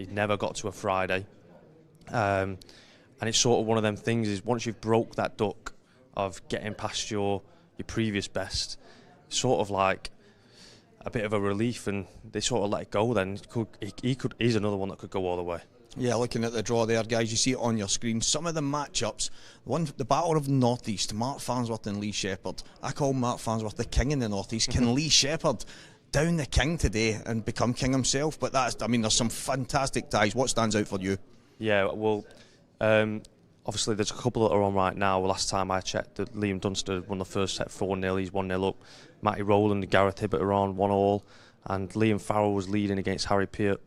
He's never got to a Friday. And it's sort of one of them things is once you've broke that duck of getting past your previous best, sort of like a bit of a relief, and they sort of let it go. Then he's another one that could go all the way. Yeah, looking at the draw there, guys, you see it on your screen. Some of the matchups, the Battle of the North East, Mark Farnsworth and Lee Shepherd. I call Mark Farnsworth the king in the North East. Can Lee Shepherd down the king today and become king himself? But there's some fantastic ties. What stands out for you? Yeah, well, obviously there's a couple that are on right now. Last time I checked, Liam Dunster won the first set 4-0. He's 1-0 up. Matty Rowland and Gareth Hibbert are on 1-1, and Liam Farrell was leading against Harry Peart.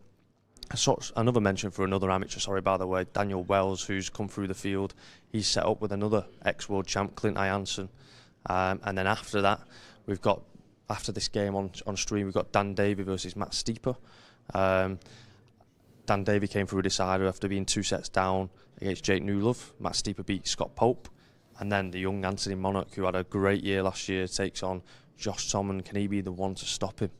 Another mention for another amateur, by the way, Daniel Wells, who's come through the field. He's set up with another ex-world champ, Clint Janssen. And then after that, after this game on stream, we've got Dan Davey versus Matt Steeper. Dan Davey came through a decider after being 2 sets down against Jake Newlove. Matt Steeper beat Scott Pope. And then the young Anthony Monarch, who had a great year last year, takes on Josh Tommen. Can he be the one to stop him?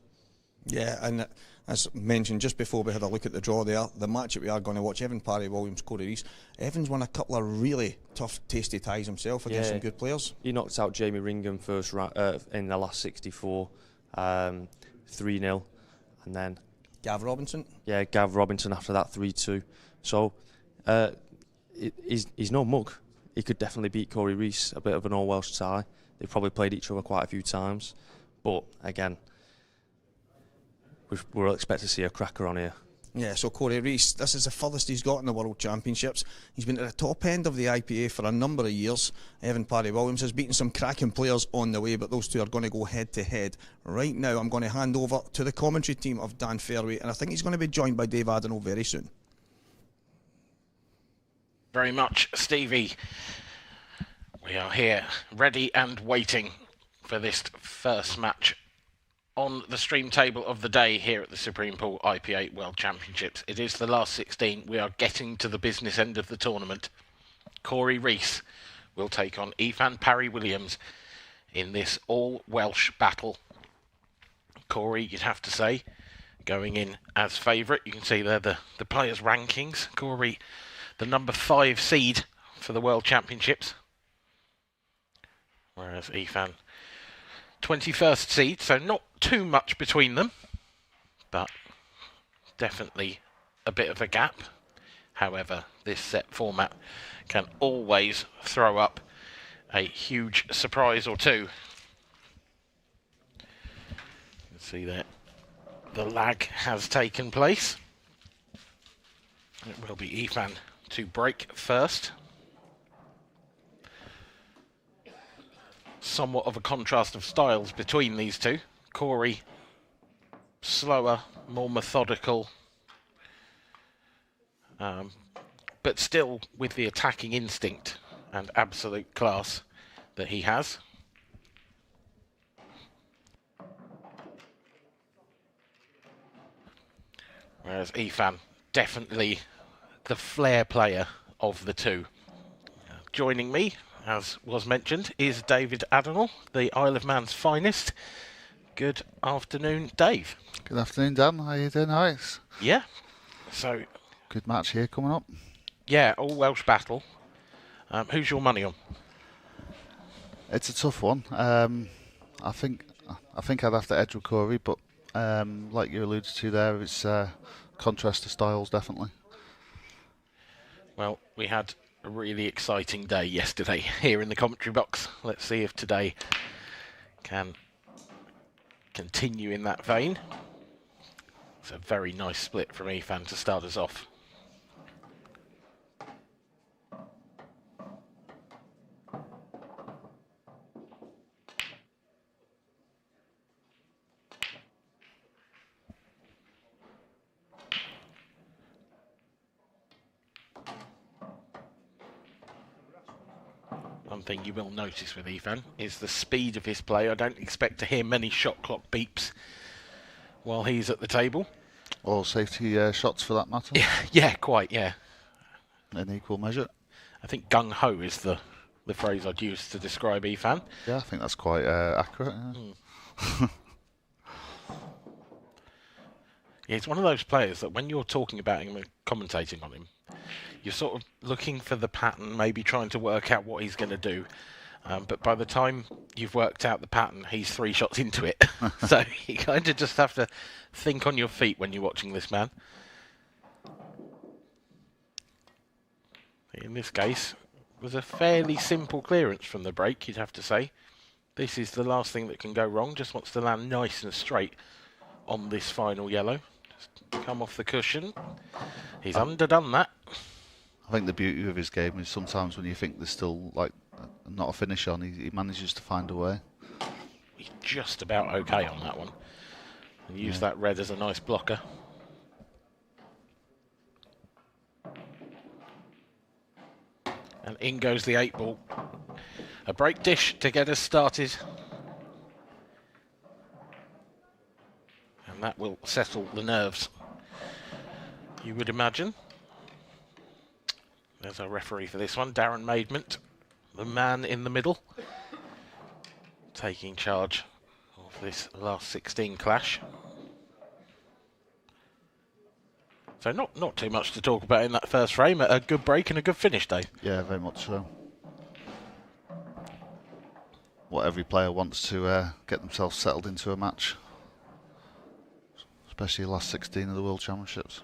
Yeah, and as mentioned just before we had a look at the draw there, the match that we are going to watch, Evan Parry-Williams, Cory Rees. Evan's won a couple of really tough, tasty ties himself against some good players. He knocked out Jamie Ringham in the last 64, 3-0, and then Gav Robinson. Yeah, Gav Robinson after that 3-2. So he's no mug. He could definitely beat Cory Rees, a bit of an all-Welsh tie. They've probably played each other quite a few times, but again, we'll expect to see a cracker on here. Yeah, so Cory Rees, this is the furthest he's got in the World Championships. He's been at the top end of the IPA for a number of years. Evan Parry-Williams has beaten some cracking players on the way, but those two are going to go head-to-head. Right now, I'm going to hand over to the commentary team of Dan Fairway, and I think he's going to be joined by Dave Adenall very soon. Very much, Stevie. We are here, ready and waiting for this first match on the stream table of the day here at the Supreme Pool IPA World Championships. It is the last 16. We are getting to the business end of the tournament. Cory Rees will take on Ifan Parry-Williams in this all-Welsh battle. Cory, you'd have to say, going in as favourite. You can see there the players' rankings. Cory, the number 5 seed for the World Championships. Whereas Ifan, 21st seed, so not too much between them, but definitely a bit of a gap. However, this set format can always throw up a huge surprise or two. You can see that the lag has taken place. It will be Ifan to break first. Somewhat of a contrast of styles between these two. Cory, slower, more methodical, but still with the attacking instinct and absolute class that he has. Whereas Ifan, definitely the flair player of the two. Joining me, as was mentioned, is David Adenall, the Isle of Man's finest. Good afternoon, Dave. Good afternoon, Dan. How are you doing, Alex? Yeah. So, good match here coming up. Yeah, all Welsh battle. Who's your money on? It's a tough one. I think I'd have to edge with Cory, but like you alluded to there, it's contrast to styles, definitely. Well, we had a really exciting day yesterday here in the commentary box. Let's see if today can continue in that vein. It's a very nice split from Ifan to start us off. One thing you will notice with Ifan is the speed of his play. I don't expect to hear many shot clock beeps while he's at the table. Or safety shots for that matter. Yeah, quite, yeah. In equal measure. I think gung-ho is the phrase I'd use to describe Ifan. Yeah, I think that's quite accurate. Yeah. Yeah, he's one of those players that when you're talking about him and commentating on him, you're sort of looking for the pattern, maybe trying to work out what he's going to do. But by the time you've worked out the pattern, he's 3 shots into it. So you kind of just have to think on your feet when you're watching this man. In this case, it was a fairly simple clearance from the break, you'd have to say. This is the last thing that can go wrong. Just wants to land nice and straight on this final yellow. Just come off the cushion. He's underdone that. I think the beauty of his game is sometimes when you think there's still like not a finish on, he manages to find a way. He's just about okay on that one. And use that red as a nice blocker. And in goes the 8-ball. A break dish to get us started. And that will settle the nerves, you would imagine. There's our referee for this one, Darren Maidment, the man in the middle, taking charge of this last 16 clash. So not too much to talk about in that first frame. A good break and a good finish, Dave. Yeah, very much so. What every player wants to get themselves settled into a match, especially the last 16 of the World Championships.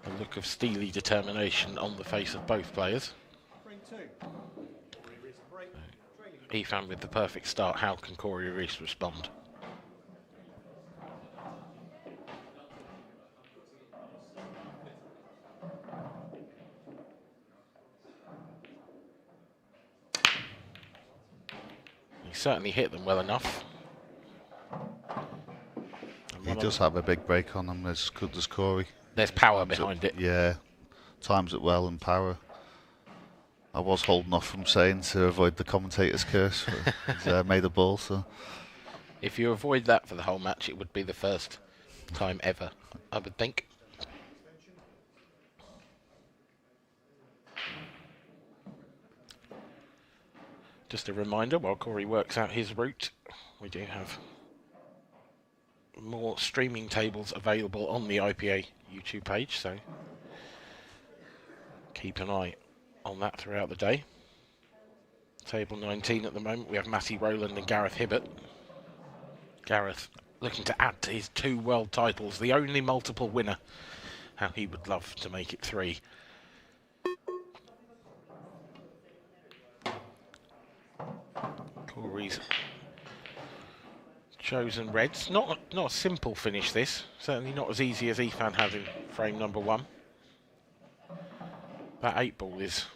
A look of steely determination on the face of both players. Ethan with the perfect start. How can Cory Rees respond? He certainly hit them well enough. He does have a big break on him, as good as Cory. There's power behind it. Yeah, times it well and power. I was holding off from saying to avoid the commentator's curse. He's made a ball, so. If you avoid that for the whole match, it would be the first time ever, I would think. Just a reminder, while Cory works out his route, we do have more streaming tables available on the IPA YouTube page, so keep an eye on that throughout the day. Table 19 at the moment, we have Matty Rowland and Gareth Hibbert. Gareth looking to add to his 2 world titles, the only multiple winner. How he would love to make it 3. Cory's chosen reds. Not a simple finish this. Certainly not as easy as Ethan had in frame number 1. That 8-ball is,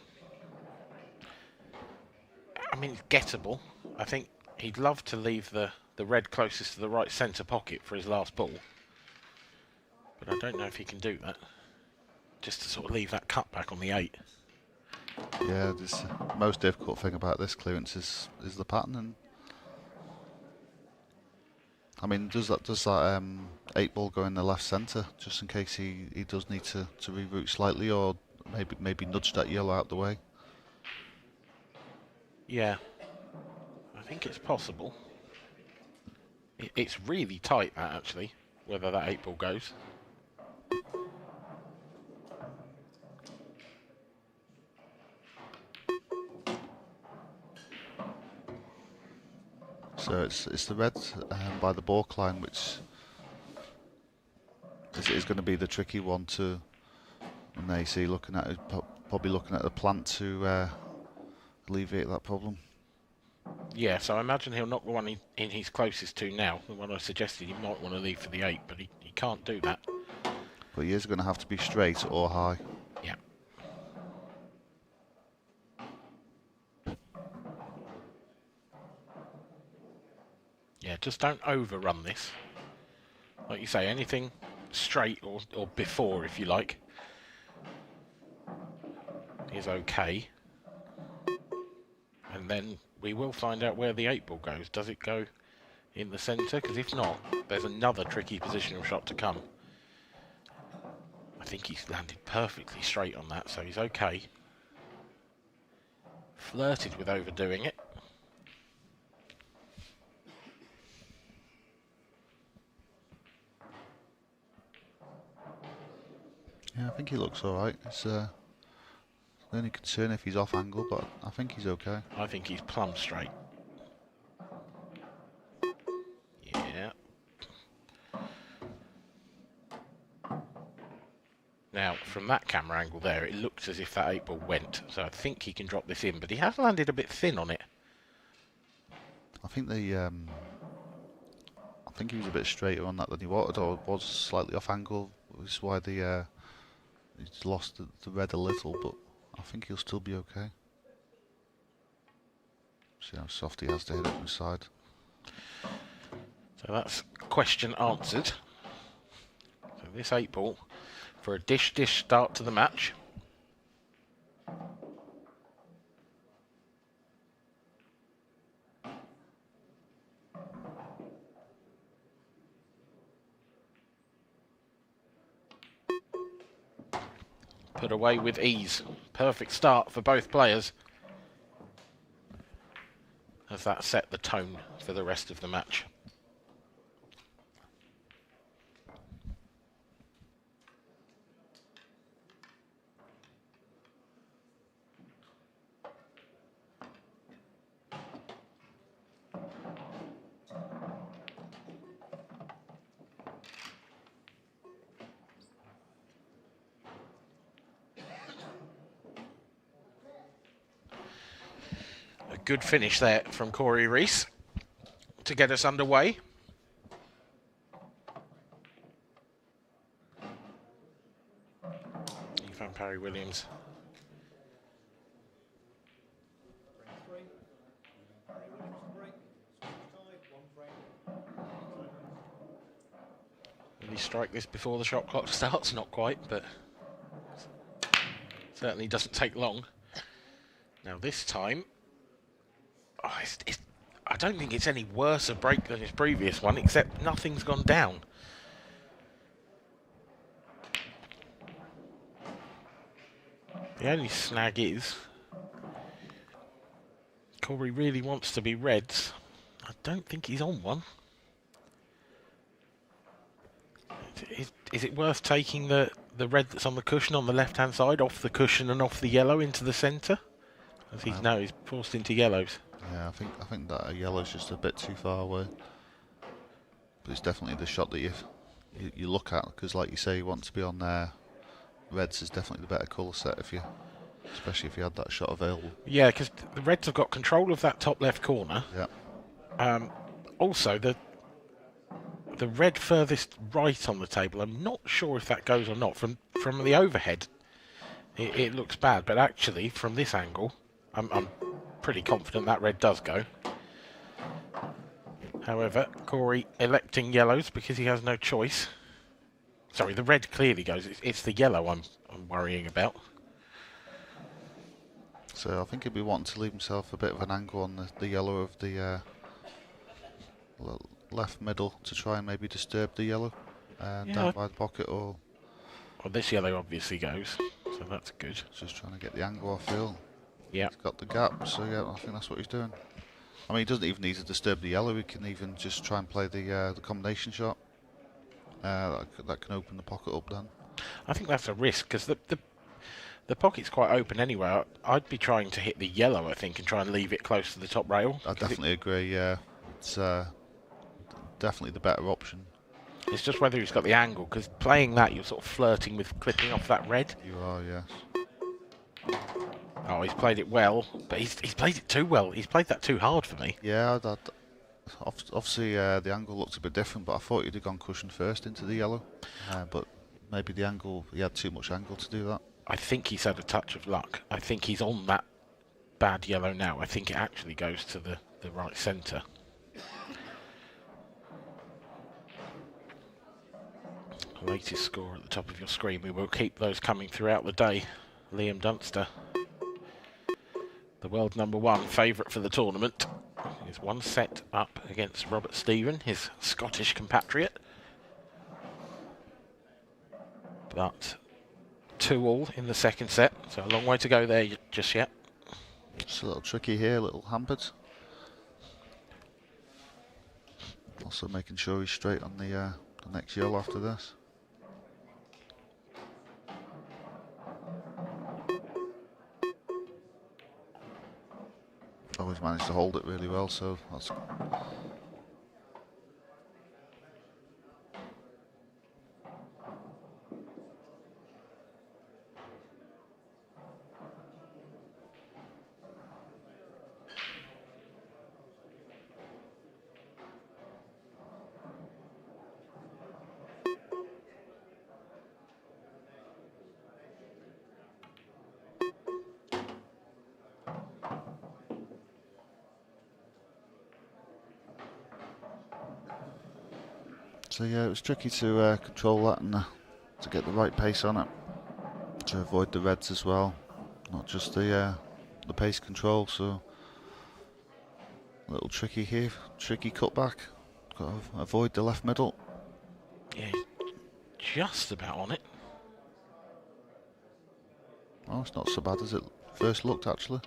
I mean, it's gettable. I think he'd love to leave the red closest to the right centre pocket for his last ball. But I don't know if he can do that. Just to sort of leave that cut back on the 8. Yeah, the most difficult thing about this clearance is the pattern. And I mean, does that 8-ball go in the left centre, just in case he does need to reroute slightly, or maybe nudge that yellow out the way? Yeah, I think it's possible. It's really tight, that, actually, whether that 8-ball goes. So it's the red by the balk line, which is going to be the tricky one to. And there you see, probably looking at the plant to alleviate that problem. Yeah, so I imagine he'll knock the one in he's closest to now. The one I suggested he might want to leave for the 8, but he can't do that. But he is going to have to be straight or high. Yeah. Yeah, just don't overrun this. Like you say, anything straight or before, if you like, is okay. And then we will find out where the 8-ball goes. Does it go in the centre? Because if not, there's another tricky positional shot to come. I think he's landed perfectly straight on that, so he's okay. Flirted with overdoing it. Yeah, I think he looks alright. It's the only concern if he's off angle, but I think he's okay. I think he's plumb straight. Yeah. Now, from that camera angle there, it looks as if that 8-ball went, so I think he can drop this in, but he has landed a bit thin on it. I think I think he was a bit straighter on that than he wanted, or was slightly off angle, which is why he's lost the red a little, but I think he'll still be okay. See how soft he has to hit it from the side. So that's question answered. So this 8-ball for a dish start to the match. Put away with ease. Perfect start for both players, as that set the tone for the rest of the match. A good finish there from Cory Rees to get us underway. You found Parry-Williams. Will he strike this before the shot clock starts? Not quite, but certainly doesn't take long. Now this time, I don't think it's any worse a break than his previous one, except nothing's gone down. The only snag is, Cory really wants to be reds. I don't think he's on one. Is it worth taking the red that's on the cushion on the left-hand side off the cushion and off the yellow into the centre? As he's now he's forced into yellows. Yeah, I think that yellow's just a bit too far away. But it's definitely the shot that you look at, because like you say, you want to be on there. Reds is definitely the better colour set especially if you had that shot available. Yeah, because the Reds have got control of that top left corner. Yeah. Also, the red furthest right on the table, I'm not sure if that goes or not. From the overhead, it looks bad, but actually from this angle, I'm pretty confident that red does go. However, Cory electing yellows because he has no choice. Sorry, the red clearly goes. It's the yellow I'm worrying about. So I think he'd be wanting to leave himself a bit of an angle on the yellow of the left middle to try and maybe disturb the yellow down by the pocket, or... Well, this yellow obviously goes, so that's good. Just trying to get the angle off Phil. Yeah. He's got the gap, so yeah, I think that's what he's doing. I mean, he doesn't even need to disturb the yellow, he can even just try and play the combination shot. That can open the pocket up then. I think that's a risk, because the pocket's quite open anyway. I'd be trying to hit the yellow, I think, and try and leave it close to the top rail. I definitely agree, yeah. It's definitely the better option. It's just whether he's got the angle, because playing that, you're sort of flirting with clipping off that red. You are, yes. Oh, he's played it well, but he's played it too well. He's played that too hard for me. Yeah, obviously the angle looks a bit different, but I thought he'd have gone cushion first into the yellow. But maybe the angle, he had too much angle to do that. I think he's had a touch of luck. I think he's on that bad yellow now. I think it actually goes to the right centre. Latest score at the top of your screen. We will keep those coming throughout the day. Liam Dunster, the world #1 favourite for the tournament, is one set up against Robert Stephen, his Scottish compatriot. But 2-2 in the second set, so a long way to go there just yet. It's a little tricky here, a little hampered. Also making sure he's straight on the next yellow after this. always managed to hold it really well, so that's... So yeah, it was tricky to control that and to get the right pace on it, to avoid the reds as well, not just the pace control. So a little tricky here, tricky cutback. Got to avoid the left middle. Yeah, just about on it. Oh, it's not so bad as it first looked actually.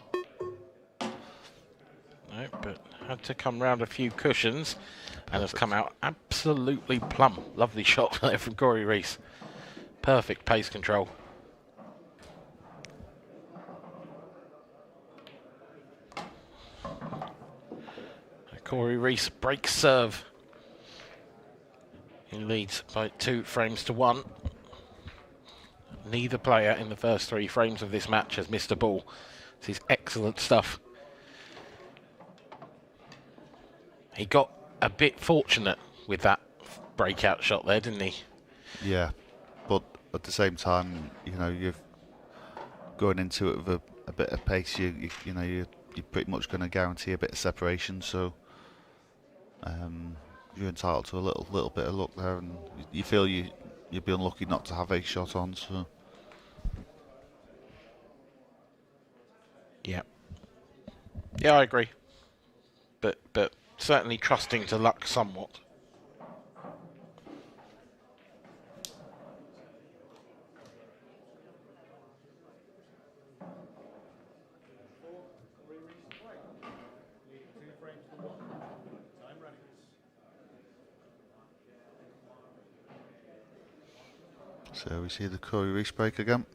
No, but had to come round a few cushions and has come out absolutely plumb. Lovely shot there from Cory Rees. Perfect pace control. Cory Rees breaks serve. He leads by 2 frames to 1. Neither player in the first 3 frames of this match has missed a ball. This is excellent stuff. He got a bit fortunate with that breakout shot there, didn't he? Yeah, but at the same time, you know, you're going into it with a bit of pace. You know, you're pretty much going to guarantee a bit of separation. So you're entitled to a little bit of luck there, and you feel you'd be unlucky not to have a shot on. So yeah, I agree. But certainly trusting to luck somewhat. So we see the Cory Rees break again.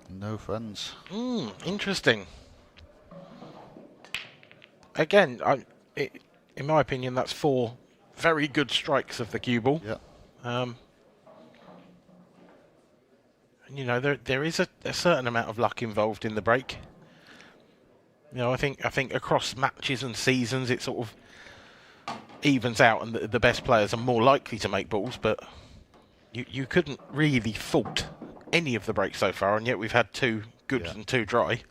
No friends. Interesting. Again, in my opinion, that's 4 very good strikes of the cue ball. Yeah. You know, there is a certain amount of luck involved in the break. You know, I think across matches and seasons, it sort of evens out, and the best players are more likely to make balls. But you couldn't really fault any of the breaks so far, and yet we've had 2 good and 2 dry.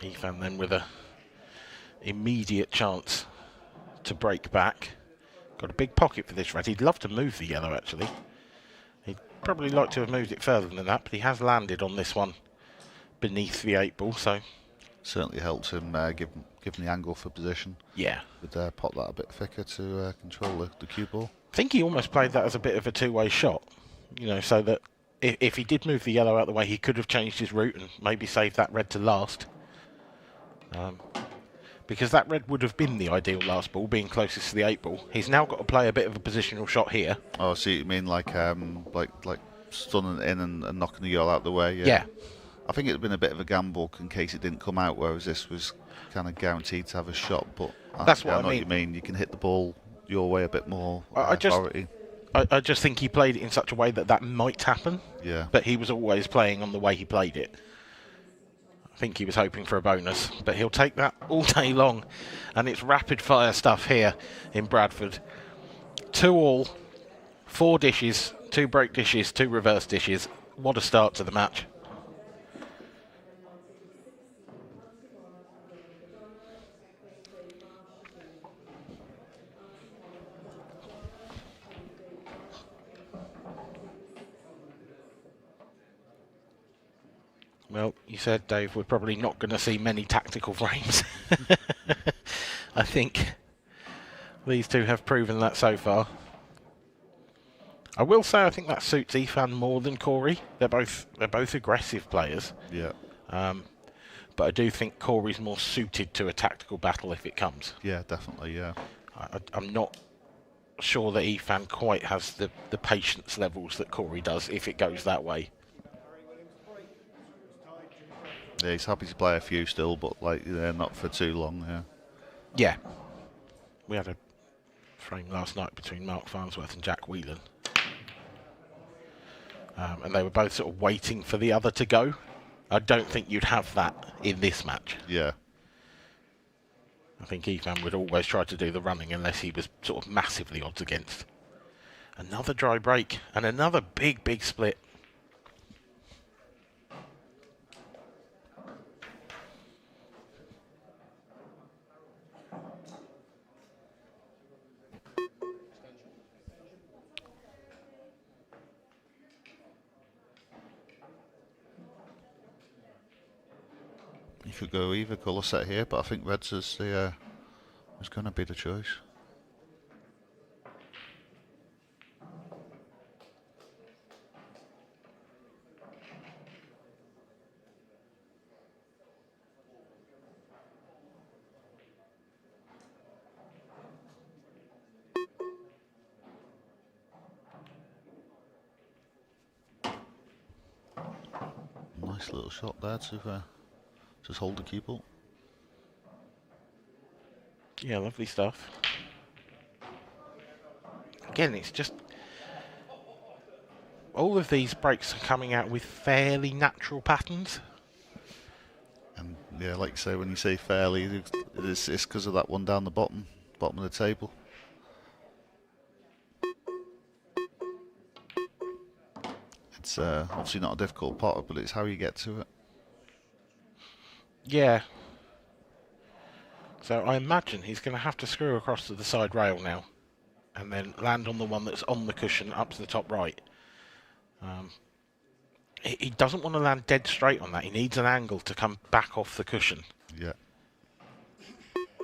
Ethan then with a immediate chance to break back. Got a big pocket for this red. He'd love to move the yellow actually. He'd probably like to have moved it further than that, but he has landed on this one beneath the 8 ball, so Certainly helps him given the angle for position. yeah. Would pot that a bit thicker to control the cue ball. I think he almost played that as a bit of a 2-way shot, you know, so that if he did move the yellow out the way, he could have changed his route and maybe saved that red to last. Because that red would have been the ideal last ball, being closest to the 8 ball. He's now got to play a bit of a positional shot here. Oh, so you mean like stunning it in and knocking the yellow out the way? Yeah. I think it would have been a bit of a gamble in case it didn't come out, whereas this was kind of guaranteed to have a shot. But that's what I I know mean. What you mean. You can hit the ball your way a bit more. I just think he played it in such a way that might happen. Yeah. But he was always playing on the way he played it. I think he was hoping for a bonus, but he'll take that all day long. And it's rapid fire stuff here in Bradford. 2 all, 4 dishes, 2 break dishes, 2 reverse dishes. What a start to the match. Well, you said, Dave, we're probably not going to see many tactical frames. I think these two have proven that so far. I will say I think that suits Ethan more than Cory. They're both aggressive players. Yeah. But I do think Cory's more suited to a tactical battle if it comes. Yeah, definitely, yeah. I'm not sure that Ethan quite has the patience levels that Cory does if it goes that way. Yeah, he's happy to play a few still, but like not for too long, yeah. Yeah. We had a frame last night between Mark Farnsworth and Jack Whelan. And they were both sort of waiting for the other to go. I don't think you'd have that in this match. Yeah. I think Ethan would always try to do the running unless he was sort of massively odds against. Another dry break and another big split. You could go either colour set here, but I think reds is the is going to be the choice. Nice little shot there to just hold the cue ball. Yeah, lovely stuff. Again, it's just... all of these breaks are coming out with fairly natural patterns. And yeah, like you say, when you say fairly, it's because of that one down the bottom of the table. It's obviously not a difficult pot, but it's how you get to it. Yeah. So I imagine he's going to have to screw across to the side rail now and then land on the one that's on the cushion up to the top right. He doesn't want to land dead straight on that. He needs an angle to come back off the cushion. Yeah.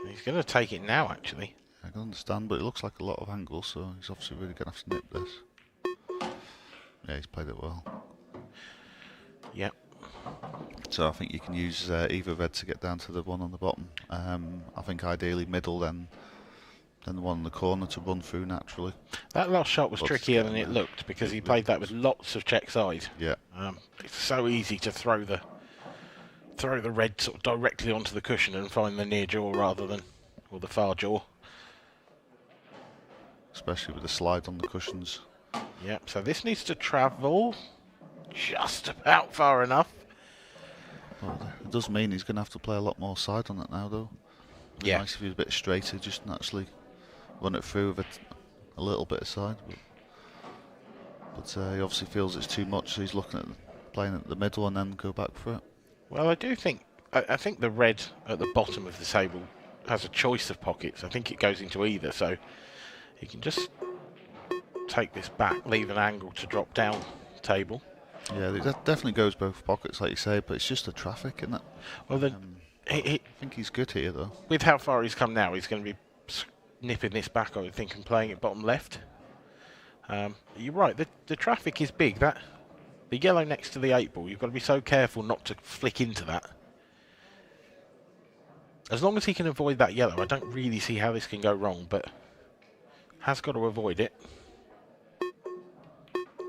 He's going to take it now, actually. I can understand, but it looks like a lot of angles, so he's obviously really going to have to nip this. Yeah, he's played it well. Yep. So I think you can use either red to get down to the one on the bottom. I think ideally middle, then the one in the corner to run through naturally. That last shot was trickier than it looked because he played that with lots of check side. Yeah. It's so easy to throw the red sort of directly onto the cushion and find the near jaw rather than, or the far jaw. Especially with the slide on the cushions. Yep, so this needs to travel just about far enough. Well, it does mean he's going to have to play a lot more side on it now, though. It'd be Yeah. nice if he was a bit straighter, just naturally run it through with a little bit of side. But he obviously feels it's too much, so he's looking at playing at the middle and then go back for it. Well, I do think, I think the red at the bottom of the table has a choice of pockets. I think it goes into either, so he can just take this back, leave an angle to drop down table. Yeah, that definitely goes both pockets, like you say, but it's just the traffic, isn't it? Well, I think he's good here, though. with how far he's come now, he's going to be nipping this back, I would think, and playing it bottom left. You're right, the traffic is big. The yellow next to the 8 ball, you've got to be so careful not to flick into that. As long as he can avoid that yellow, I don't really see how this can go wrong, but has got to avoid it.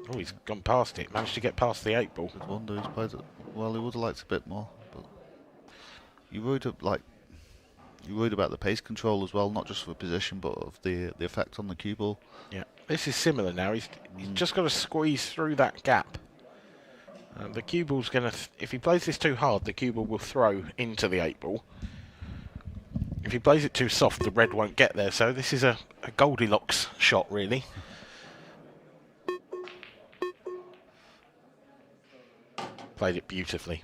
Oh, he's gone past it, managed to get past the 8 ball. Good wonder he's played it. Well, he would have liked a bit more, but you worried about the pace control as well, not just for position, but of the effect on the cue ball. Yeah, this is similar now. He's just got to squeeze through that gap. The cue ball's going to, if he plays this too hard, the cue ball will throw into the 8 ball. If he plays it too soft, the red won't get there. So this is a Goldilocks shot, really. Played it beautifully.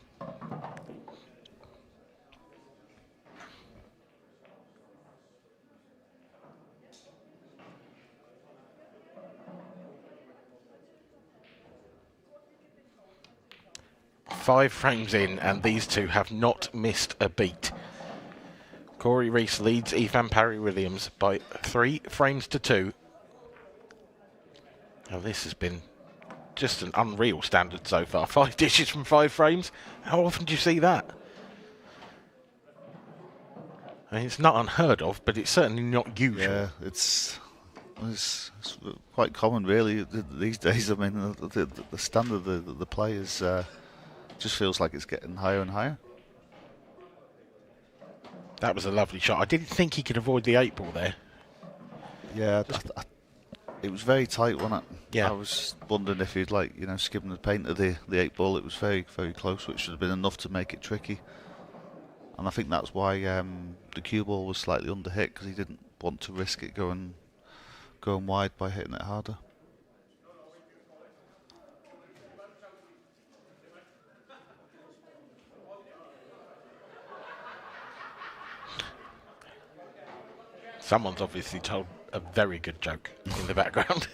5 frames in, and these two have not missed a beat. Cory Rees leads Ethan Parry-Williams by 3 frames to 2. Now this has been just an unreal standard so far. 5 dishes from 5 frames. How often do you see that? I mean, it's not unheard of, but it's certainly not usual. Yeah, it's quite common, really, these days. I mean, the standard of the players just feels like it's getting higher and higher. That was a lovely shot. I didn't think he could avoid the 8 ball there. Yeah, it was very tight, wasn't it? Yeah. I was wondering if he'd, like, skimming the paint of the 8 ball. It was very, very close, which should have been enough to make it tricky. And I think that's why the cue ball was slightly under hit, because he didn't want to risk it going wide by hitting it harder. Someone's obviously told a very good joke in the background.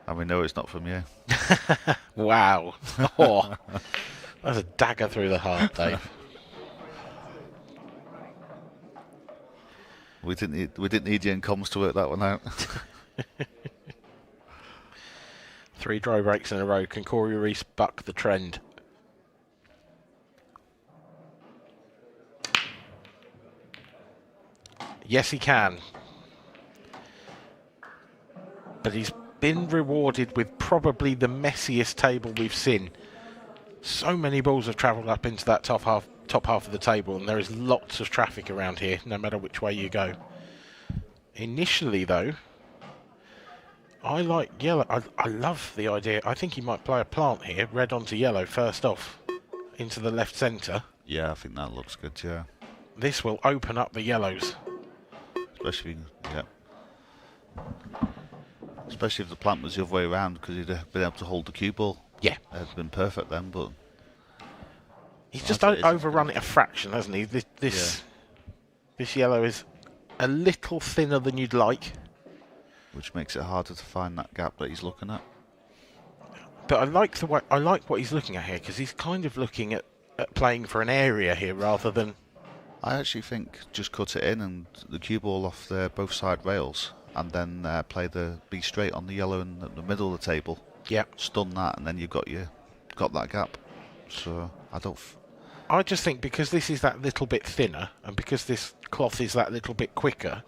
And we know it's not from you. Wow. Oh, that's a dagger through the heart, Dave. We didn't need you in comms to work that one out. 3 dry breaks in a row. Can Cory Rees buck the trend? Yes, he can. But he's been rewarded with probably the messiest table we've seen. So many balls have travelled up into that top half of the table, and there is lots of traffic around here, no matter which way you go. Initially, though, I like yellow. I love the idea. I think he might play a plant here, red onto yellow first off, into the left centre. Yeah, I think that looks good, yeah. This will open up the yellows. Especially if the plant was the other way around, because he'd have been able to hold the cue ball. Yeah. It'd been perfect then, but... He's just overrun it a fraction, hasn't he? This yellow is a little thinner than you'd like. Which makes it harder to find that gap that he's looking at. But I like what he's looking at here, because he's kind of looking at playing for an area here rather than... I actually think just cut it in and the cue ball off the both side rails, and then play the B straight on the yellow in the middle of the table. Yeah. Stun that, and then you've got that gap. So I just think because this is that little bit thinner, and because this cloth is that little bit quicker,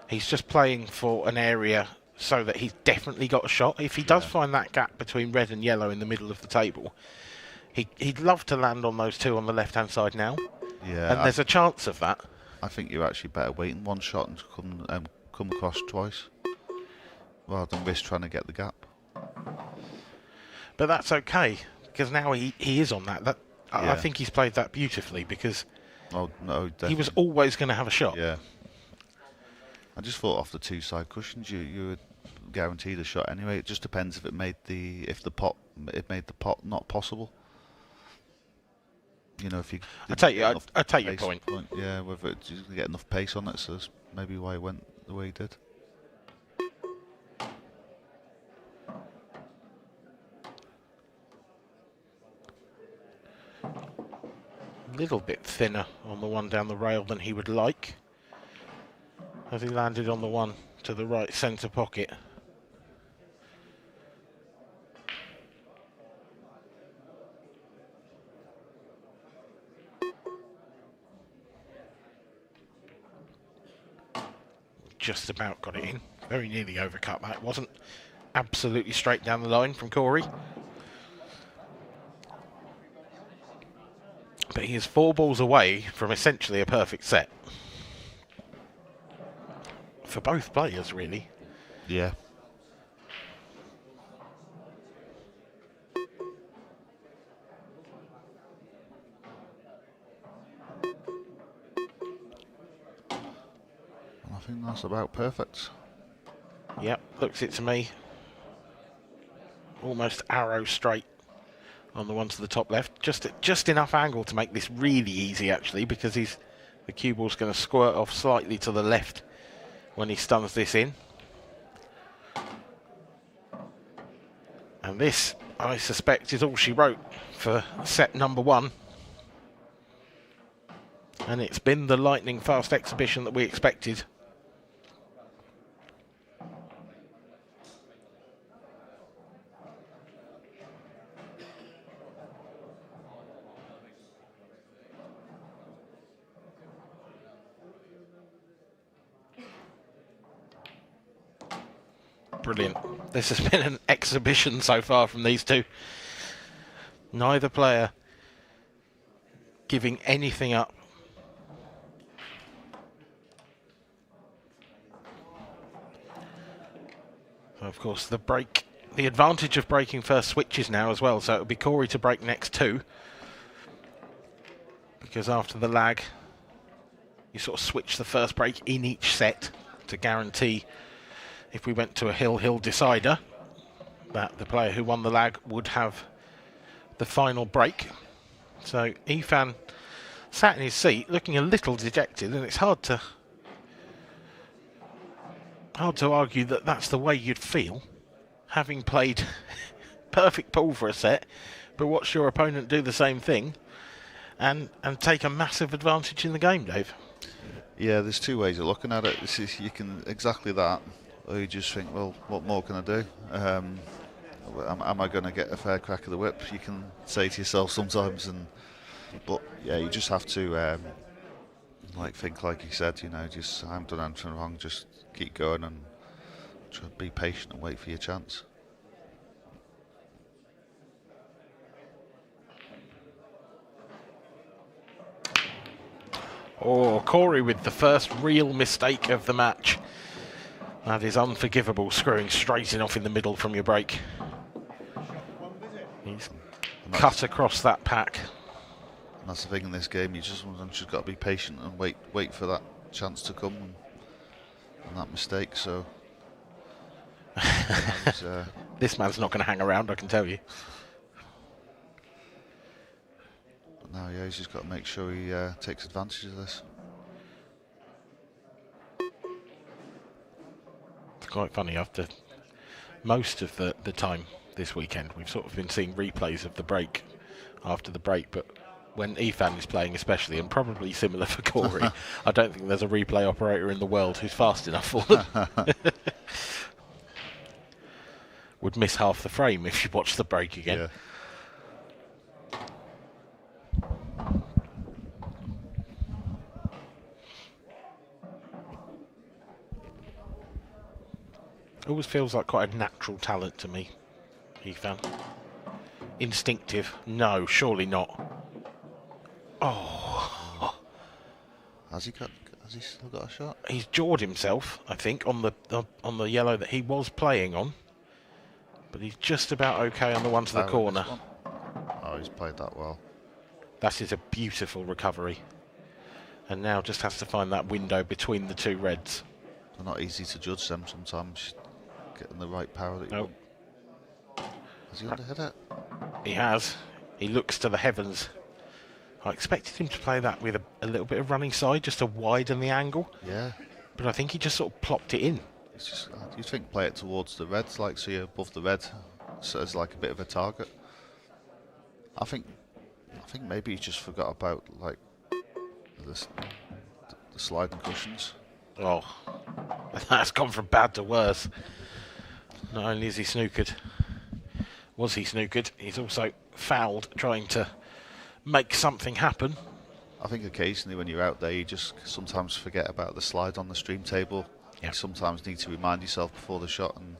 he's just playing for an area so that he's definitely got a shot. If he does find that gap between red and yellow in the middle of the table, he'd love to land on those 2 on the left-hand side now. Yeah, and there's a chance of that. I think you're actually better waiting one shot and come across twice, rather than risk trying to get the gap. But that's okay, because now he is on that. Yeah. I think he's played that beautifully, because definitely. he was always going to have a shot. Yeah. I just thought off the 2 side cushions you were guaranteed a shot anyway. It just depends if it made the pot not possible. If you... I take your point. Yeah, whether you can get enough pace on it, so that's maybe why he went the way he did. A little bit thinner on the one down the rail than he would like, as he landed on the one to the right centre pocket. Just about got it in. Very nearly overcut that. It wasn't absolutely straight down the line from Cory. But he is 4 balls away from essentially a perfect set. For both players, really. Yeah. I think that's about perfect. Yep, looks it to me. Almost arrow straight on the one to the top left. Just enough angle to make this really easy, actually, because the cue ball's going to squirt off slightly to the left when he stuns this in. And this I suspect, is all she wrote for set number 1. And it's been the lightning fast exhibition that we expected. Brilliant. This has been an exhibition so far from these two. Neither player giving anything up. Of course, the advantage of breaking first switches now as well, so it'll be Cory to break next 2. Because after the lag, you sort of switch the first break in each set to guarantee, if we went to a hill decider, that the player who won the lag would have the final break. So Ifan sat in his seat looking a little dejected, and it's hard to argue that that's the way you'd feel, having played perfect pool for a set, but watch your opponent do the same thing and take a massive advantage in the game, Dave. Yeah, there's 2 ways of looking at it. You can exactly that, or you just think, well, what more can I do? Am I going to get a fair crack of the whip? You can say to yourself sometimes, but yeah, you just have to think like you said, just I haven't done anything wrong, just keep going and try to be patient and wait for your chance. Oh, Cory with the first real mistake of the match. That is unforgivable, screwing straight in off in the middle from your break. He's cut across that pack. And that's the thing in this game, you just got to be patient and wait for that chance to come and that mistake. So this man's not going to hang around, I can tell you. But now, yeah, he's just got to make sure he takes advantage of this. It's quite funny, after most of the time this weekend, we've sort of been seeing replays of the break after the break, but when Ifan is playing especially, and probably similar for Cory, I don't think there's a replay operator in the world who's fast enough for them. Would miss half the frame if you watch the break again. Yeah. Always feels like quite a natural talent to me, Ifan. Instinctive? No, surely not. Oh. Has he still got a shot? He's jawed himself, I think, on the yellow that he was playing on. But he's just about okay on the one to the corner. Oh, he's played that well. That is a beautiful recovery. And now just has to find that window between the 2 reds. They're not easy to judge them sometimes. Getting the right power that you want. Has he underhit it? He has. He looks to the heavens. I expected him to play that with a little bit of running side, just to widen the angle. Yeah. But I think he just sort of plopped it in. It's just, you think play it towards the reds, like so you're above the red, so as like a bit of a target. I think maybe he just forgot about like the sliding cushions. Oh, that's gone from bad to worse. Not only is he snookered, he's also fouled trying to make something happen. I think occasionally when you're out there, you just sometimes forget about the slide on the stream table. Yep. You sometimes need to remind yourself before the shot, and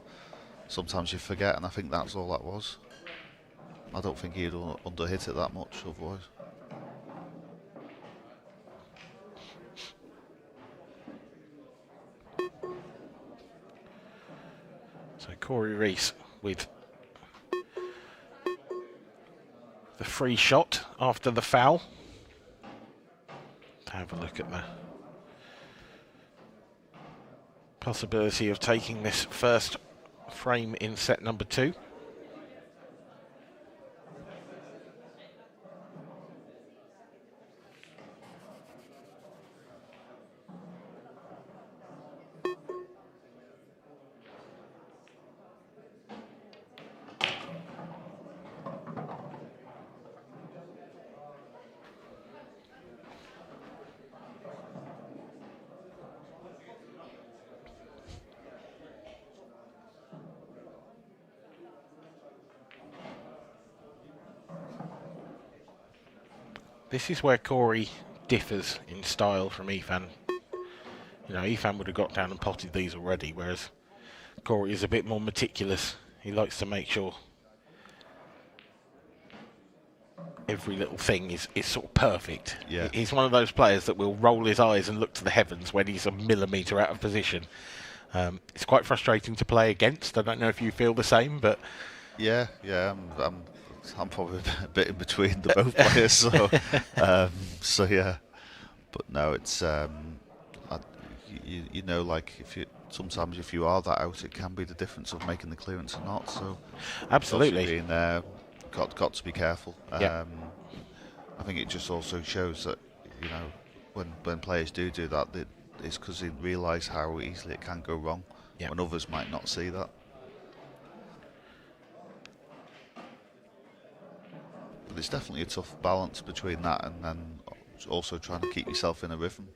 sometimes you forget, and I think that's all that was. I don't think he'd underhit it that much otherwise. So Cory Rees with the free shot after the foul. Have a look at the possibility of taking this first frame in set number 2. This is where Cory differs in style from Ethan. You know, Ethan would have got down and potted these already, whereas Cory is a bit more meticulous. He likes to make sure every little thing is sort of perfect. Yeah. He's one of those players that will roll his eyes and look to the heavens when he's a millimetre out of position. It's quite frustrating to play against. I don't know if you feel the same, but Yeah, I'm probably a bit in between the both players, so yeah. But no, it's you know, like sometimes if you are that out, it can be the difference of making the clearance or not. So absolutely, being there, got to be careful. Yeah. I think it just also shows that, you know, when players do that, it's because they realise how easily it can go wrong, when others might not see that. But it's definitely a tough balance between that and then also trying to keep yourself in a rhythm.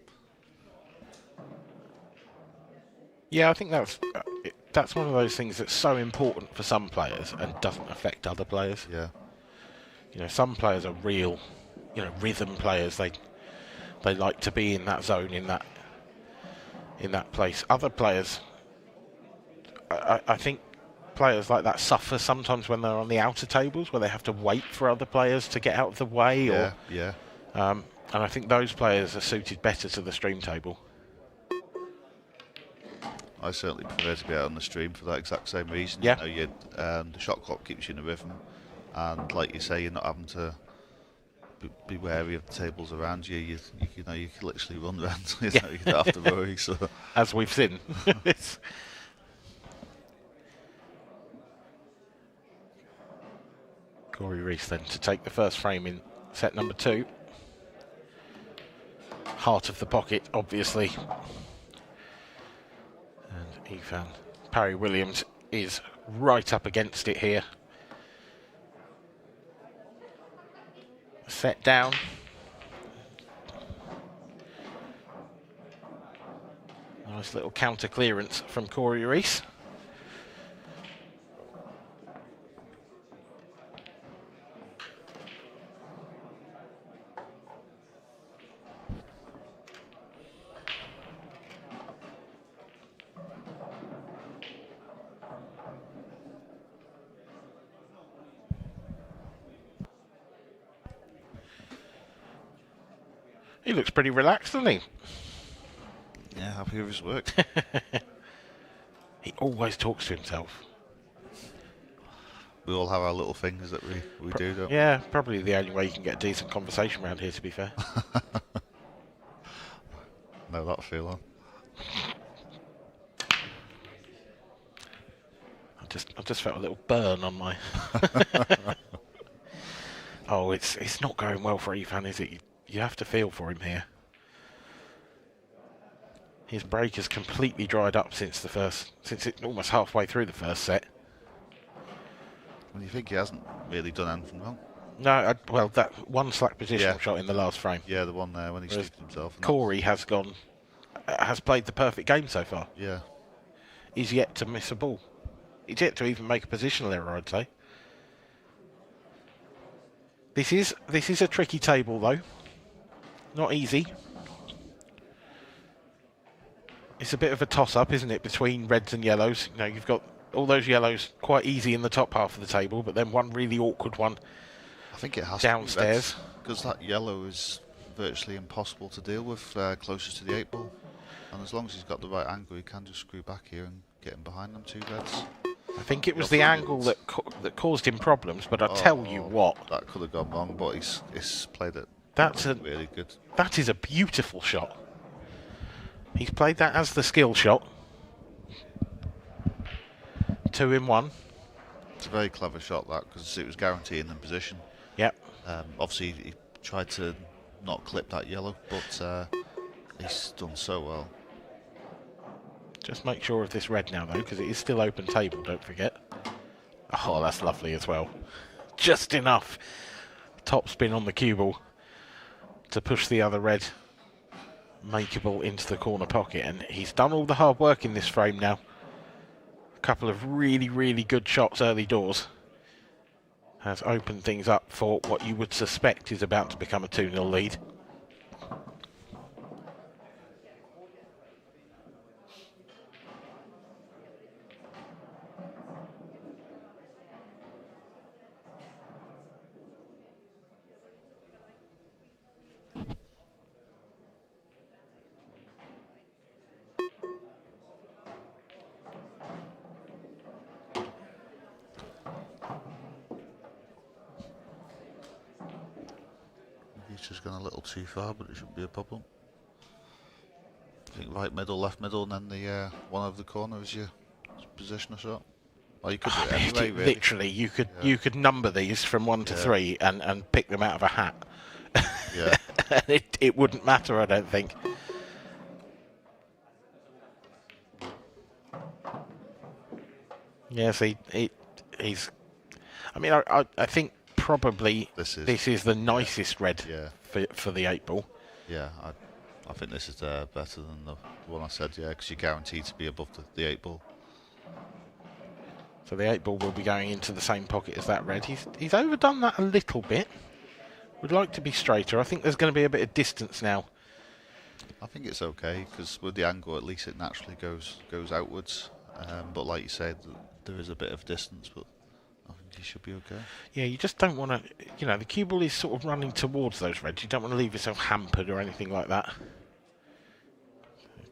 Yeah, I think that's one of those things that's so important for some players and doesn't affect other players. Yeah. You know, some players are real, you know, rhythm players. They like to be in that zone, in that place. Other players, I think players like that suffer sometimes when they're on the outer tables, where they have to wait for other players to get out of the way. And I think those players are suited better to the stream table. I certainly prefer to be out on the stream for that exact same reason. Yeah. You know, the shot clock keeps you in a rhythm, and like you say, you're not having to be wary of the tables around you. You know, you can literally run around. You know, you don't have to worry. So, as we've seen. Cory Rees then to take the first frame in set number 2. Heart of the pocket, obviously. And Ethan Parry-Williams is right up against it here. Set down. Nice little counter clearance from Cory Rees. He looks pretty relaxed, doesn't he? yeah, happy with his work. He always talks to himself. We all have our little things that we do, don't we? Yeah, probably the only way you can get a decent conversation around here, to be fair. Know that feeling. I just felt a little burn on my... Oh, it's not going well for Ethan, is it? You have to feel for him here. His break has completely dried up since it's almost halfway through the first set. When you think he hasn't really done anything wrong. No, well, that one slack positional shot in the last frame. Yeah, the one there when he stiffed himself. Cory has played the perfect game so far. Yeah. He's yet to miss a ball. He's yet to even make a positional error, I'd say. This is a tricky table, though. Not easy. It's a bit of a toss-up, isn't it, between reds and yellows. You know, you've got all those yellows quite easy in the top half of the table, but then one really awkward one. I think it has downstairs, because that yellow is virtually impossible to deal with closest to the 8 ball, and as long as he's got the right angle, he can just screw back here and get in behind them 2 reds. I think it was the angle that caused him problems, but I'll tell you what, that could have gone wrong, but he's played it. That's really good. That is a beautiful shot. He's played that as the skill shot. 2 in 1. It's a very clever shot, that, because it was guaranteeing the position. Yep. Obviously, he tried to not clip that yellow, but he's done so well. Just make sure of this red now, though, because it is still open table, don't forget. Oh, that's lovely as well. Just enough top spin on the cue ball to push the other red makeable into the corner pocket, and he's done all the hard work in this frame now. A couple of really, really good shots early doors has opened things up for what you would suspect is about to become a 2-0 lead. He's just gone a little too far, but it shouldn't be a problem. I think right middle, left middle, and then the one over the corner is your position or so. Or you could do it anyway, really. Literally, you could number these from 1 to 3 and pick them out of a hat. Yeah. it wouldn't matter, I don't think. Yes, he's. I mean, I think probably this is the nicest red for the 8-ball. Yeah, I think this is better than the one I said, because you're guaranteed to be above the 8-ball. So the 8-ball will be going into the same pocket as that red. He's overdone that a little bit. Would like to be straighter. I think there's going to be a bit of distance now. I think it's okay, because with the angle at least it naturally goes outwards. But like you said, there is a bit of distance, but I think you should be okay. Yeah, you just don't want to, the cue ball is sort of running towards those reds. You don't want to leave yourself hampered or anything like that.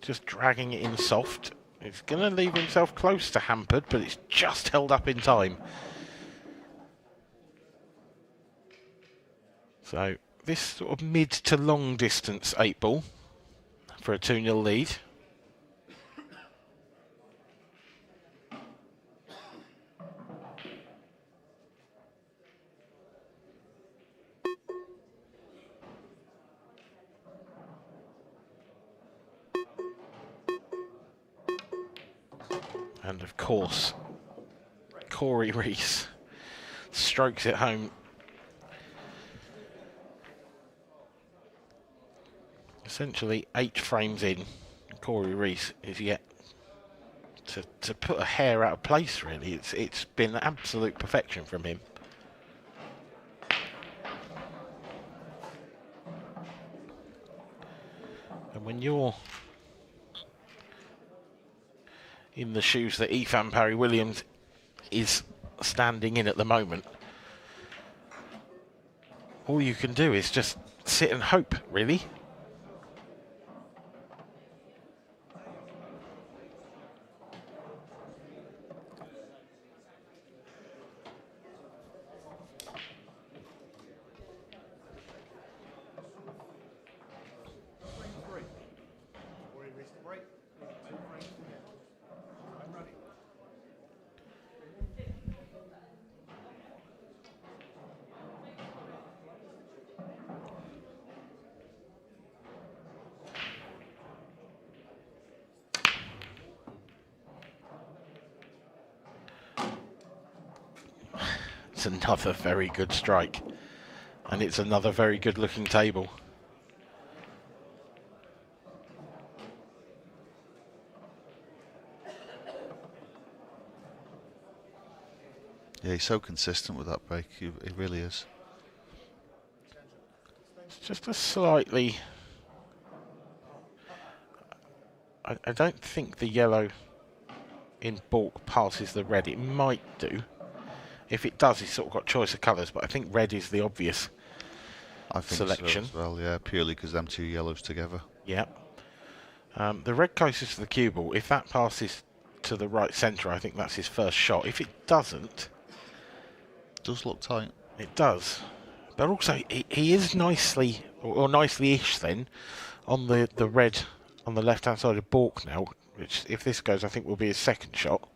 Just dragging it in soft. He's going to leave himself close to hampered, but it's just held up in time. So this sort of mid to long distance 8-ball for a 2-0 lead. And of course, Cory Rees strokes it home. Essentially 8 frames in, Cory Rees is yet to put a hair out of place, really. It's been absolute perfection from him. And when you're in the shoes that Ethan Parry-Williams is standing in at the moment, all you can do is just sit and hope, really. Another very good strike, and it's another very good looking table. Yeah, he's so consistent with that break, he really is. It's just a slightly... I don't think the yellow in balk passes the red. It might do. If it does, he's sort of got choice of colours, but I think red is the obvious selection. So as well, yeah, purely because them 2 yellows together. Yeah. The red closest to the cue ball, if that passes to the right centre, I think that's his first shot. If it doesn't... It does look tight. It does. But also, he is nicely, or nicely-ish then, on the red on the left-hand side of balk now, which, if this goes, I think will be his second shot.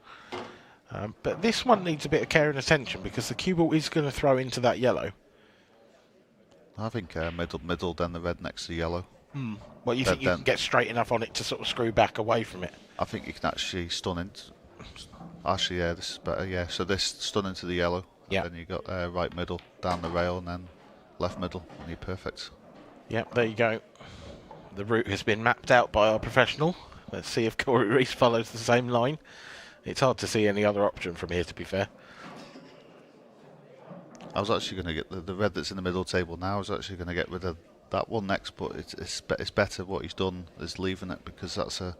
But this one needs a bit of care and attention because the cue ball is going to throw into that yellow. I think middle, then the red next to the yellow. Well, you think you can get straight enough on it to sort of screw back away from it? I think you can actually stun into... Actually, yeah, this is better, yeah. So this stun into the yellow. Yeah. Then you got right middle, down the rail, and then left middle, and you're perfect. Yep, there you go. The route has been mapped out by our professional. Let's see if Cory Rees follows the same line. It's hard to see any other option from here, to be fair. I was actually going to get the red that's in the middle table now. I was actually going to get rid of that one next, but it's better what he's done is leaving it, because that's a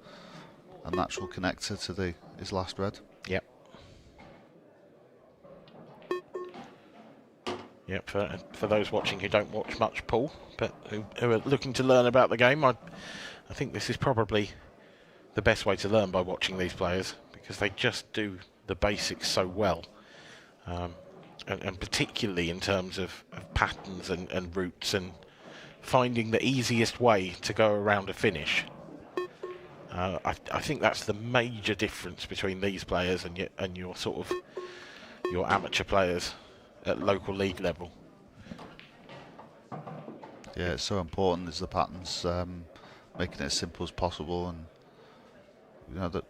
natural connector to his last red. Yep. Yep, for those watching who don't watch much pool, but who are looking to learn about the game, I think this is probably the best way to learn by watching these players, because they just do the basics so well. And particularly in terms of patterns and routes and finding the easiest way to go around a finish. I think that's the major difference between these players and your sort of your amateur players at local league level. Yeah, it's so important is the patterns, making it as simple as possible, and you know that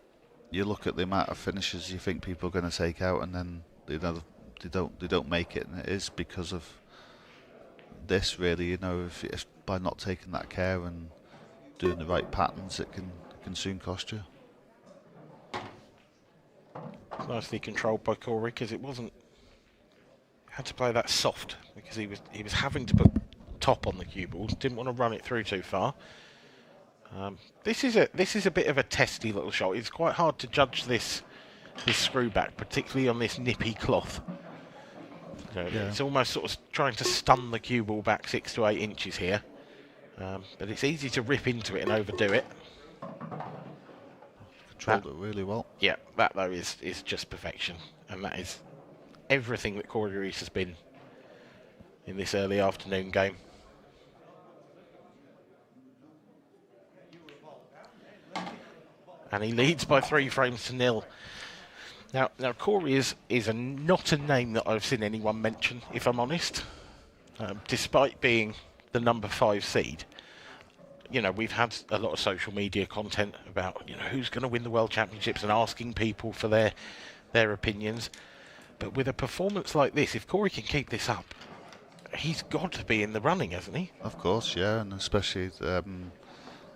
you look at the amount of finishes you think people are going to take out, and then they don't make it, and it is because of this really. You know, if by not taking that care and doing the right patterns, it can soon cost you. Nicely controlled by Cory, because it wasn't, had to play that soft because he was having to put top on the cue balls, didn't want to run it through too far. This is a bit of a testy little shot. It's quite hard to judge this screw back, particularly on this nippy cloth. So yeah. It's almost sort of trying to stun the cue ball back 6 to 8 inches here, but it's easy to rip into it and overdo it. Controlled it really well. Yeah, that though is just perfection, and that is everything that Cory Rees has been in this early afternoon game. And he leads by 3 frames to 0. Now Cory is not a name that I've seen anyone mention, if I'm honest. Despite being the number 5 seed, you know, we've had a lot of social media content about, you know, who's going to win the World Championships and asking people for their opinions. But with a performance like this, if Cory can keep this up, he's got to be in the running, hasn't he? Of course, yeah, and especially,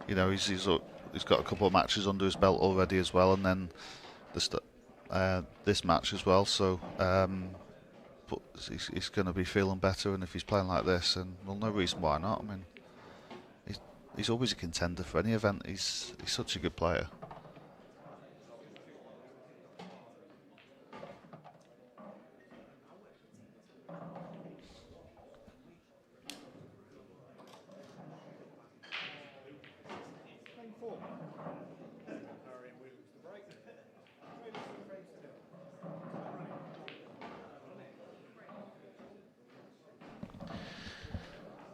you know, he's got a couple of matches under his belt already as well, and then this match as well. So, but he's going to be feeling better, and if he's playing like this, and well, no reason why not. I mean, he's always a contender for any event. He's such a good player.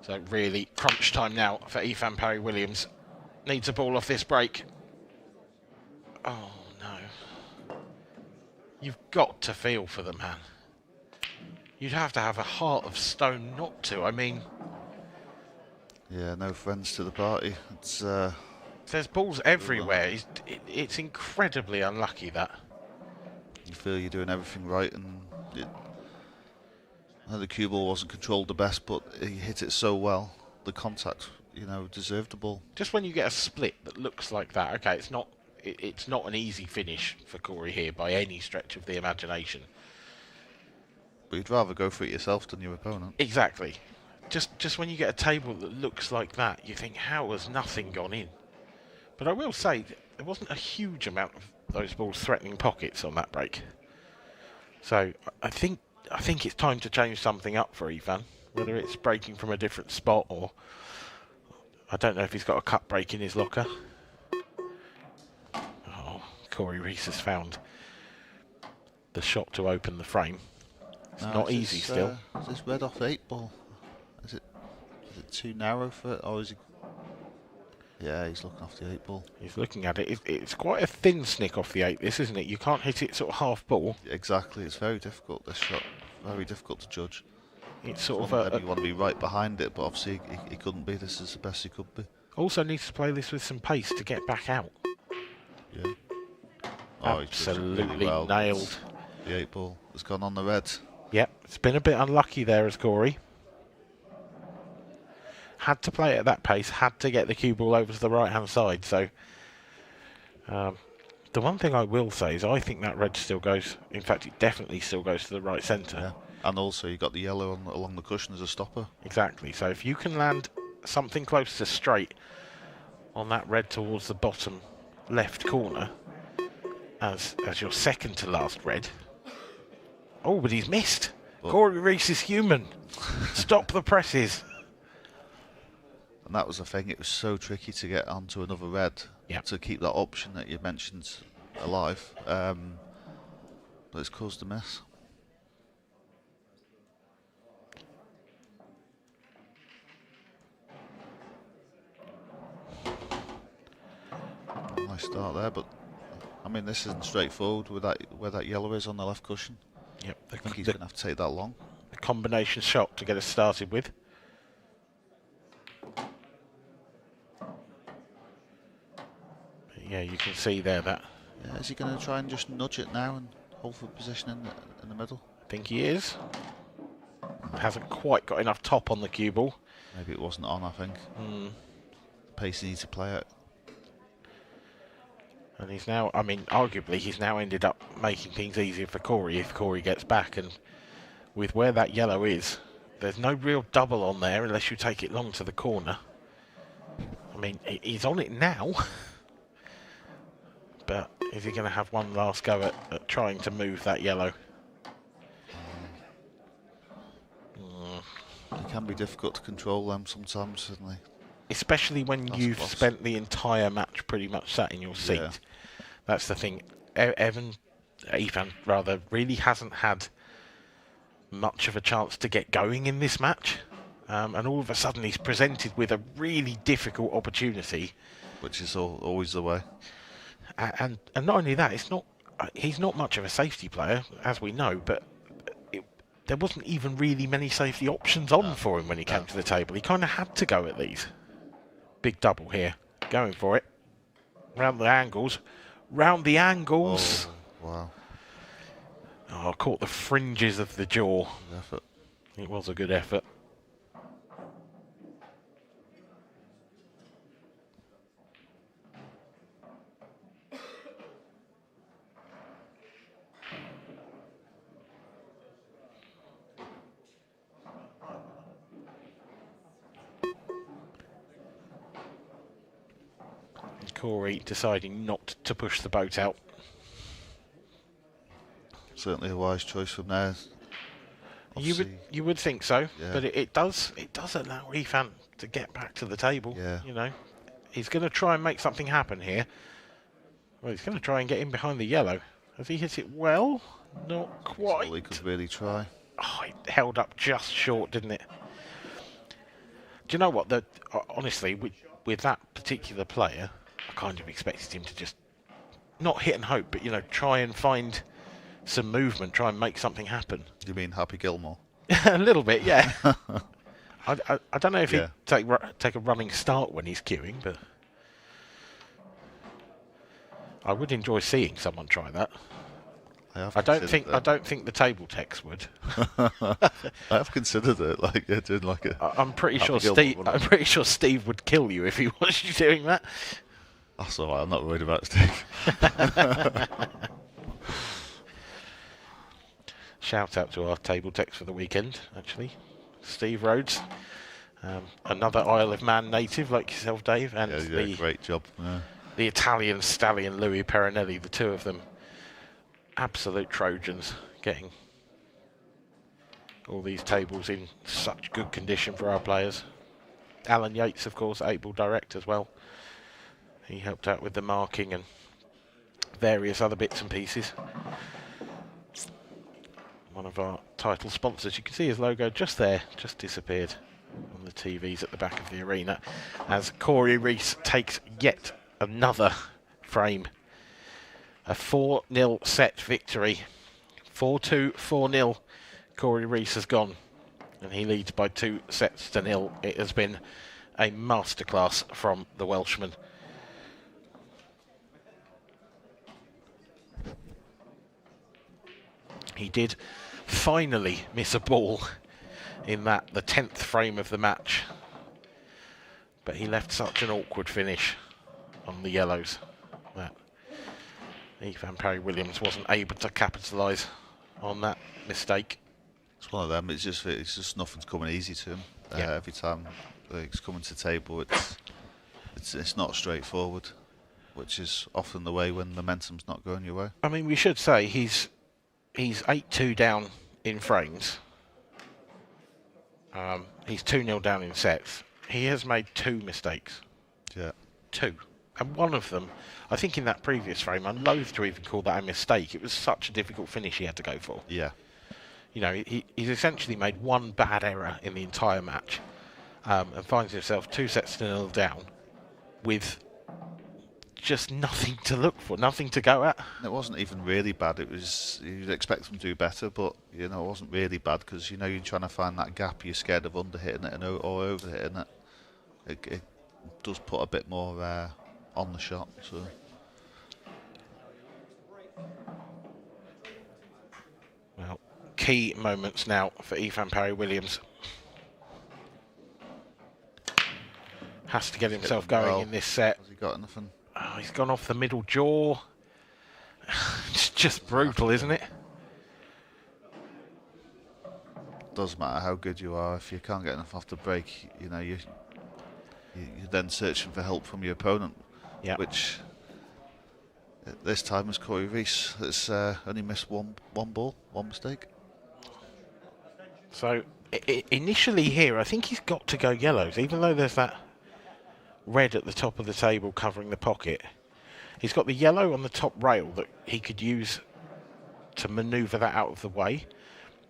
So really crunch time now for Ethan Parry-Williams. Needs a ball off this break. Oh no. You've got to feel for the man. You'd have to have a heart of stone not to. I mean... Yeah, no friends to the party. It's there's balls everywhere. It's incredibly unlucky that. You feel you're doing everything right, and the cue ball wasn't controlled the best, but he hit it so well. The contact, you know, deserved the ball. Just when you get a split that looks like that, okay, it's not an easy finish for Cory here by any stretch of the imagination. But you'd rather go for it yourself than your opponent. Exactly. Just when you get a table that looks like that, you think, how has nothing gone in? But I will say, there wasn't a huge amount of those balls threatening pockets on that break. So I think it's time to change something up for Ethan, whether it's breaking from a different spot, or I don't know if he's got a cut break in his locker. Oh, Cory Rees has found the shot to open the frame. It's not easy still. Is this red off 8 ball? Is it too narrow for it, or is he? Yeah, he's looking off the 8 ball. He's looking at it. It's quite a thin snick off the 8, this, isn't it? You can't hit it sort of half ball. Exactly, it's very difficult, this shot. Very difficult to judge. It's sort of maybe you want to be right behind it, but obviously he couldn't be. This is the best he could be. Also needs to play this with some pace to get back out. Yeah. Oh, absolutely really well. Nailed. The 8 ball has gone on the red. Yep, it's been a bit unlucky there as Cory. Had to play it at that pace, had to get the cue ball over to the right-hand side. So, the one thing I will say is I think that red still goes, in fact, it definitely still goes to the right centre. Yeah. And also you got the yellow along the cushion as a stopper. Exactly. So if you can land something close to straight on that red towards the bottom left corner as your second to last red. Oh, but he's missed. But Cory Rees is human. Stop the presses. And that was the thing, it was so tricky to get onto another red to keep that option that you mentioned alive. But it's caused a mess. Nice start there, but I mean this isn't straightforward with that where that yellow is on the left cushion. Yep. I think he's going to have to take that long. A combination shot to get us started with. Yeah, you can see there that. Yeah, is he going to try and just nudge it now and hold for position in the middle? I think he is. Hasn't quite got enough top on the cue ball. Maybe it wasn't on, I think. Pace he needs to play it. And he's now, I mean, arguably he's now ended up making things easier for Cory if Cory gets back. And with where that yellow is, there's no real double on there unless you take it long to the corner. I mean, he's on it now. But is he going to have one last go at trying to move that yellow? It can be difficult to control them sometimes, certainly. Especially when you've spent the entire match pretty much sat in your seat. Yeah. That's the thing. Ethan rather, really hasn't had much of a chance to get going in this match. And all of a sudden he's presented with a really difficult opportunity. Which is always the way. And not only that, he's not much of a safety player, as we know, but there wasn't even really many safety options on for him when he came to the table. He kind of had to go at these. Big double here, going for it. Round the angles. Round the angles. Oh, wow. Oh, caught the fringes of the jaw. Good effort. It was a good effort. Cory deciding not to push the boat out. Certainly a wise choice from there. You would think so, yeah. but it does allow Ethan to get back to the table. Yeah. You know, he's going to try and make something happen here. Well, he's going to try and get in behind the yellow. Has he hit it well? Not quite. That's all he could really try. Oh, it held up just short, didn't it? Do you know what? Honestly, with that particular player, I kind of expected him to just not hit and hope, but you know, try and find some movement, try and make something happen. You mean Happy Gilmore? A little bit, yeah. I don't know if he'd take a running start when he's queuing, but I would enjoy seeing someone try that. I don't think the table techs would. I have considered it, like doing like a. I'm pretty sure Steve would kill you if he watched you doing that. That's all right. I'm not worried about Steve. Shout out to our table techs for the weekend, actually. Steve Rhodes, another Isle of Man native like yourself, Dave, and great job. Yeah. The Italian stallion Louis Perinelli, the two of them. Absolute Trojans, getting all these tables in such good condition for our players. Alan Yates, of course, 8-ball direct as well. He helped out with the marking and various other bits and pieces. One of our title sponsors, you can see his logo just there, just disappeared on the TVs at the back of the arena, as Cory Rees takes yet another frame. A 4-0 set victory. 4-2, 4-0. Cory Rees has gone, and he leads by 2-0. It has been a masterclass from the Welshman. He did finally miss a ball in the 10th frame of the match, but he left such an awkward finish on the yellows that Parry-Williams wasn't able to capitalise on that mistake. It's one of them. It's just nothing's coming easy to him. Yeah. Every time he's coming to table, it's not straightforward, which is often the way when momentum's not going your way. I mean, we should say he's 8-2 down in frames. He's 2-0 down in sets. He has made 2 mistakes. Yeah. 2. And one of them, I think in that previous frame, I'm loath to even call that a mistake. It was such a difficult finish he had to go for. Yeah. You know, he's essentially made 1 bad error in the entire match, and finds himself 2-0 down with just nothing to look for, nothing to go at. It wasn't even really bad. It was, you'd expect them to do better, but you know, it wasn't really bad because you know you're trying to find that gap. You're scared of under-hitting it or over-hitting it. It does put a bit more on the shot. So. Well, key moments now for Ethan Parry-Williams. Has to get himself going in this set. Has he got anything? Oh, he's gone off the middle jaw. It's just brutal, isn't it? Doesn't matter how good you are, if you can't get enough off the break, you know, you're then searching for help from your opponent. Yeah. Which this time is Cory Rees. That's only missed one ball, 1 mistake. So initially here, I think he's got to go yellows, even though there's that red at the top of the table covering the pocket. He's got the yellow on the top rail that he could use to manoeuvre that out of the way,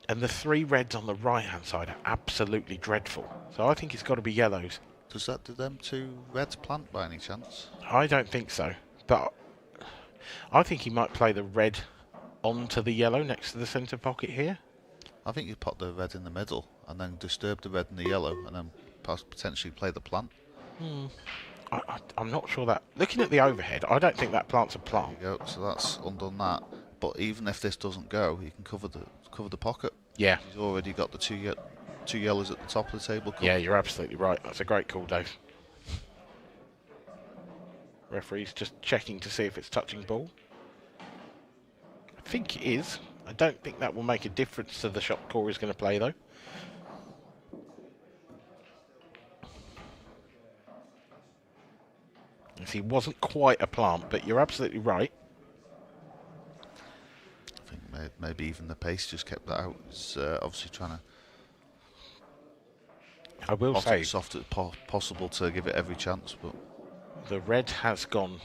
and the 3 reds on the right hand side are absolutely dreadful. So I think it's got to be yellows. Do them 2 reds plant by any chance? I don't think so, but I think he might play the red onto the yellow next to the centre pocket here. I think you put the red in the middle and then disturb the red and the yellow and then potentially play the plant. I'm not sure that. Looking at the overhead, I don't think that plant's a plant. There you go. So that's undone that. But even if this doesn't go, you can cover the pocket. Yeah. He's already got the 2 yellows at the top of the table. Yeah, you're absolutely right. That's a great call, Dave. Referee's just checking to see if it's touching ball. I think it is. I don't think that will make a difference to the shot Cory's going to play, though. He wasn't quite a plant, but you're absolutely right. I think maybe even the pace just kept that out. It's obviously trying to. I will say, as soft as possible to give it every chance, but the red has gone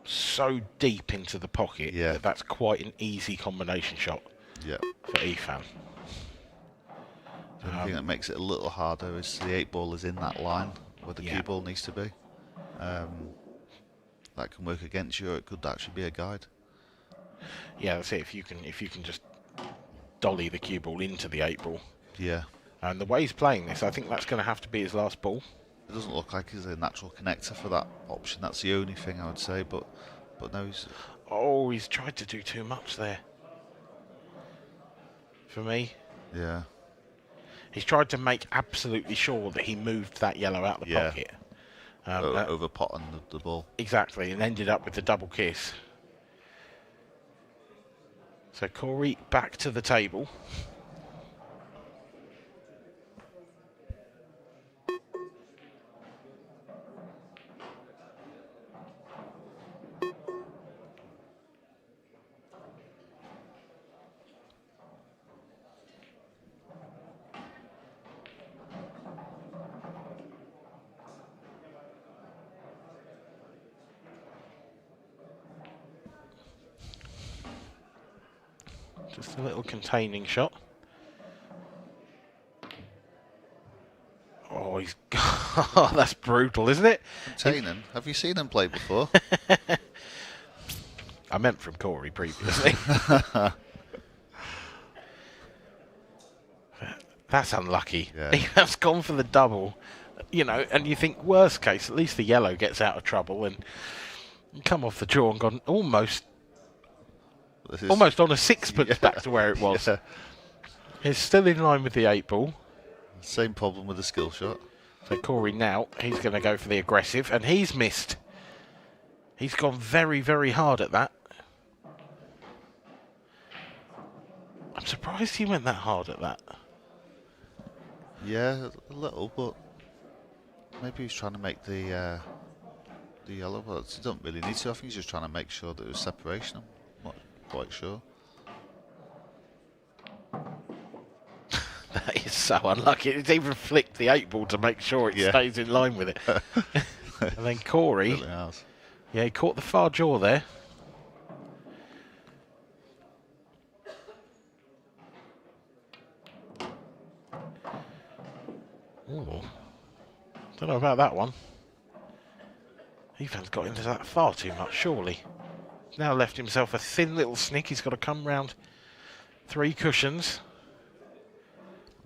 so deep into the pocket that that's quite an easy combination shot for Ethan. The only thing that makes it a little harder is the 8 ball is in that line where the cue ball needs to be. That can work against you, or it could actually be a guide. Yeah, that's it. If you can just dolly the cue ball into the 8 ball. Yeah. And the way he's playing this, I think that's going to have to be his last ball. It doesn't look like he's a natural connector for that option. That's the only thing I would say. But no, he's. Oh, he's tried to do too much there. For me. Yeah. He's tried to make absolutely sure that he moved that yellow out of the pocket. Over potting the ball. Exactly, and ended up with the double kiss. So Cory back to the table. Just a little containing shot. Oh, he's... oh, that's brutal, isn't it? Containing? Have you seen him play before? I meant from Cory previously. That's unlucky. Yeah. He has gone for the double, you know, and you think, worst case, at least the yellow gets out of trouble and come off the draw and gone almost on a sixpence back to where it was. Yeah. It's still in line with the 8 ball. Same problem with the skill shot. So Cory now, he's going to go for the aggressive, and he's missed. He's gone very, very hard at that. surprised he went that hard at that. Yeah, a little, but maybe he's trying to make the yellow, but he don't really need to. I think he's just trying to make sure that there's separation. I'm not quite sure. That is so unlucky. It's even flicked the 8-ball to make sure it stays in line with it. And then Cory, yeah, he caught the far jaw there. Ooh. Don't know about that one. Evan's got into that far too much, surely. He's now left himself a thin little snick. He's got to come round 3 cushions.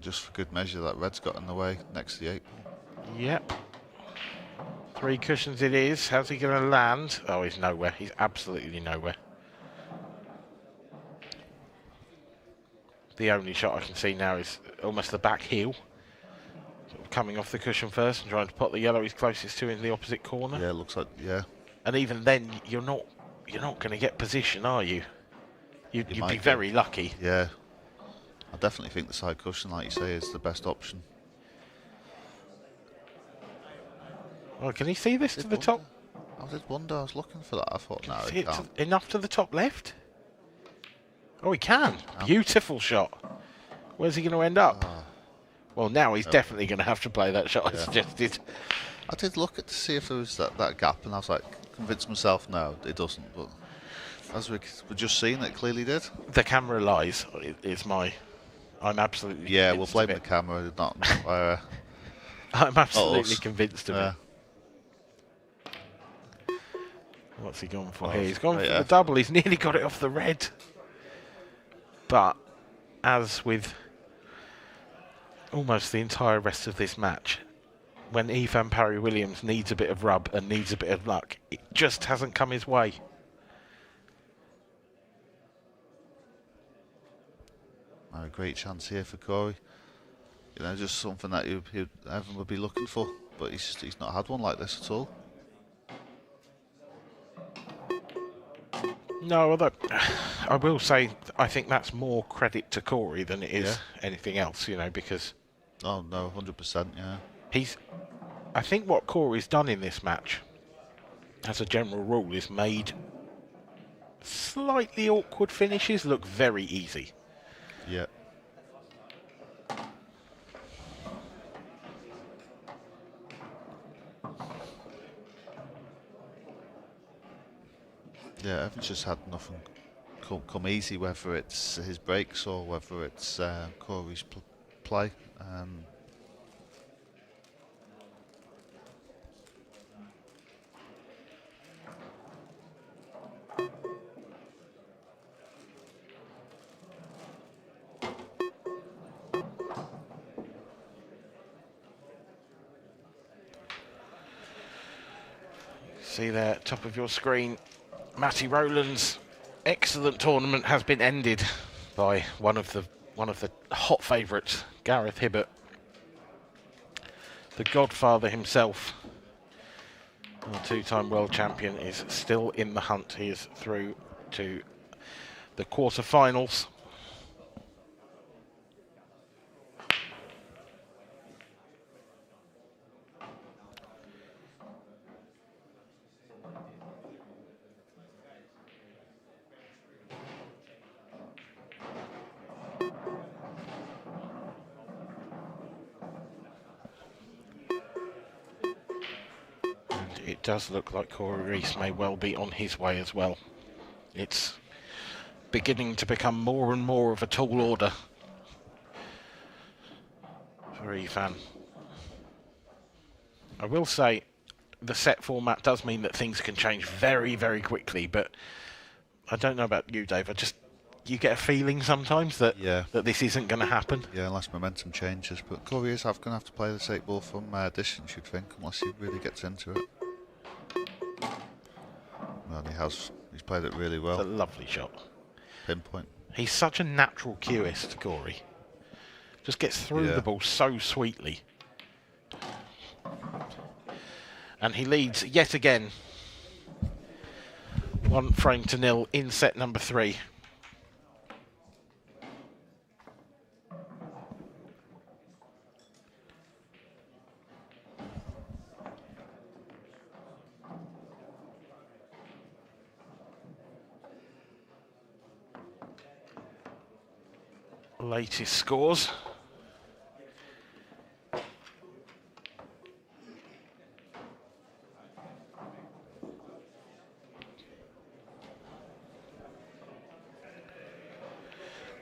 Just for good measure, that red's got in the way next to the 8-ball. Yep. 3 cushions it is. How's he going to land? Oh, he's nowhere. He's absolutely nowhere. The only shot I can see now is almost the back heel. Sort of coming off the cushion first and trying to pot the yellow he's closest to in the opposite corner. Yeah, it looks like, yeah. And even then, you're not going to get position, are you? You'd be very lucky. Yeah. I definitely think the side cushion, like you say, is the best option. Well, can he see this to the top? I did wonder. I was looking for that. I thought, no, See he it can't. enough to the top left? Oh, he can. Beautiful shot. Where's he going to end up? Well, now he's definitely going to have to play that shot I suggested. I did look to see if there was that gap, and I was like, convinced myself, no, it doesn't. But as we're just seeing, it clearly did. The camera lies. Is my. I'm absolutely. Yeah, we'll convinced blame of the it. camera, not. I'm absolutely us. convinced of it. What's he gone for here? He's gone for yeah. the double. He's nearly got it off the red. But as with almost the entire rest of this match, when Ivan Parry-Williams needs a bit of rub and needs a bit of luck, it just hasn't come his way. A great chance here for Cory. You know, just something that everyone would be looking for, but he's not had one like this at all. No, although I will say I think that's more credit to Cory than it is anything else, you know, because... Oh, no, 100%, yeah. I think what Cory's done in this match, as a general rule, is made slightly awkward finishes look very easy. Yeah. Yeah, Evan's just had nothing come easy, whether it's his breaks or whether it's Cory's play. See there, top of your screen, Matty Rowland's excellent tournament has been ended by one of the hot favourites, Gareth Hibbert, the godfather himself. The 2-time world champion is still in the hunt. He is through to the quarter-finals. It does look like Cory Rees may well be on his way as well. It's beginning to become more and more of a tall order for Ivan. I will say the set format does mean that things can change very, very quickly, but I don't know about you, Dave. You get a feeling sometimes that that this isn't going to happen. Yeah, unless momentum changes. But Cory is going to have to play the 8-ball from distance, you'd think, unless he really gets into it. Well, he's played it really well. It's a lovely shot. Pinpoint. He's such a natural cueist, Cory. Just gets through the ball so sweetly. And he leads yet again. 1-0 in set number 3. latest scores.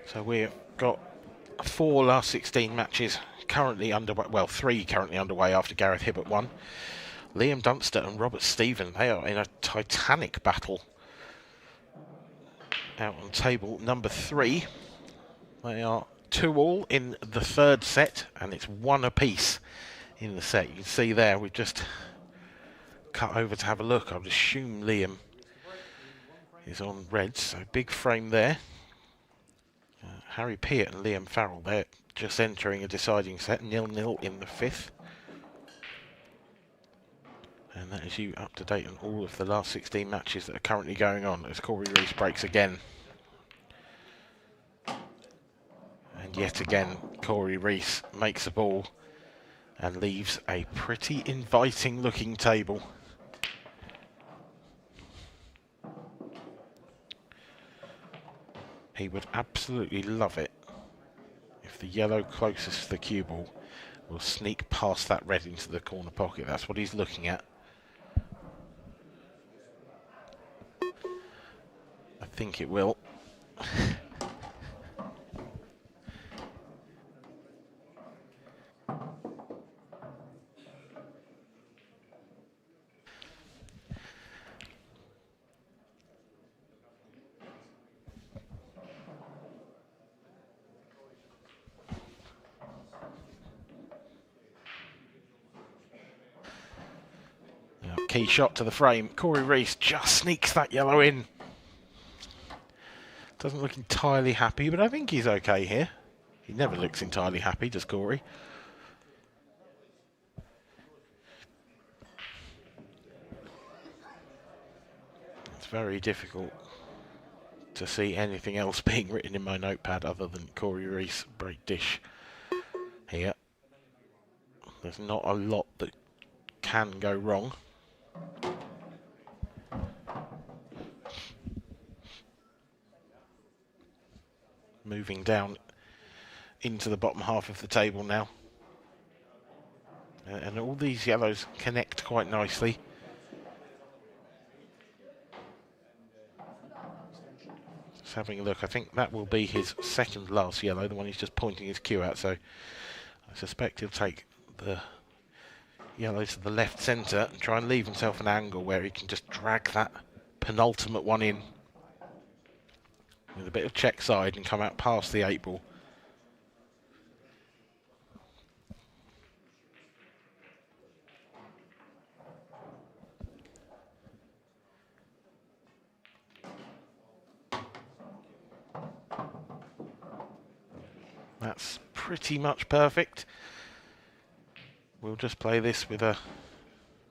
So we've got 4 last 16 matches currently underway, well 3 currently underway after Gareth Hibbert won. Liam Dunster and Robert Stephen, they are in a titanic battle out on table number 3. They are 2-2 in the third set, and it's 1 apiece in the set. You can see there, we've just cut over to have a look. I would assume Liam is on reds, so big frame there. Harry Peart and Liam Farrell, they're just entering a deciding set, 0-0 in the 5th. And that is you up to date on all of the last 16 matches that are currently going on as Cory Rees breaks again. And yet again, Cory Rees makes a ball and leaves a pretty inviting looking table. He would absolutely love it if the yellow closest to the cue ball will sneak past that red into the corner pocket. That's what he's looking at. I think it will. Key shot to the frame. Cory Rees just sneaks that yellow in. Doesn't look entirely happy, but I think he's okay here. He never looks entirely happy, does Cory? It's very difficult to see anything else being written in my notepad other than Cory Rees break dish here. There's not a lot that can go wrong. Moving down into the bottom half of the table now. And all these yellows connect quite nicely. Just having a look, I think that will be his second last yellow, the one he's just pointing his cue at, so I suspect he'll take the yellow to the left centre and try and leave himself an angle where he can just drag that penultimate one in with a bit of check side and come out past the 8 ball. That's pretty much perfect. We'll just play this with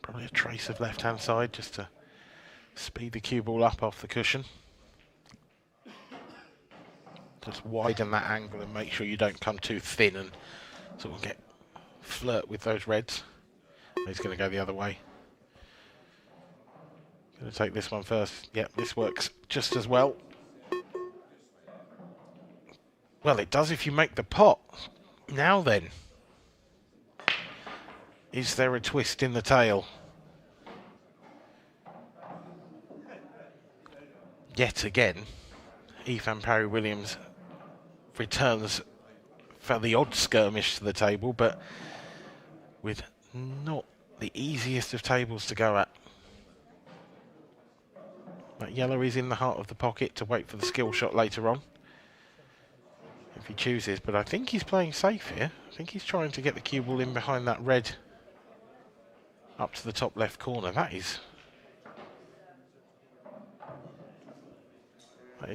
probably a trace of left-hand side just to speed the cue ball up off the cushion. Just widen that angle and make sure you don't come too thin and sort of flirt with those reds. He's going to go the other way. Going to take this one first. Yep, this works just as well. Well, it does if you make the pot. Now then. Is there a twist in the tail? Yet again, Ethan Parry-Williams returns for the odd skirmish to the table, but with not the easiest of tables to go at. That yellow is in the heart of the pocket to wait for the skill shot later on, if he chooses, but I think he's playing safe here. I think he's trying to get the cue ball in behind that red up to the top left corner. That is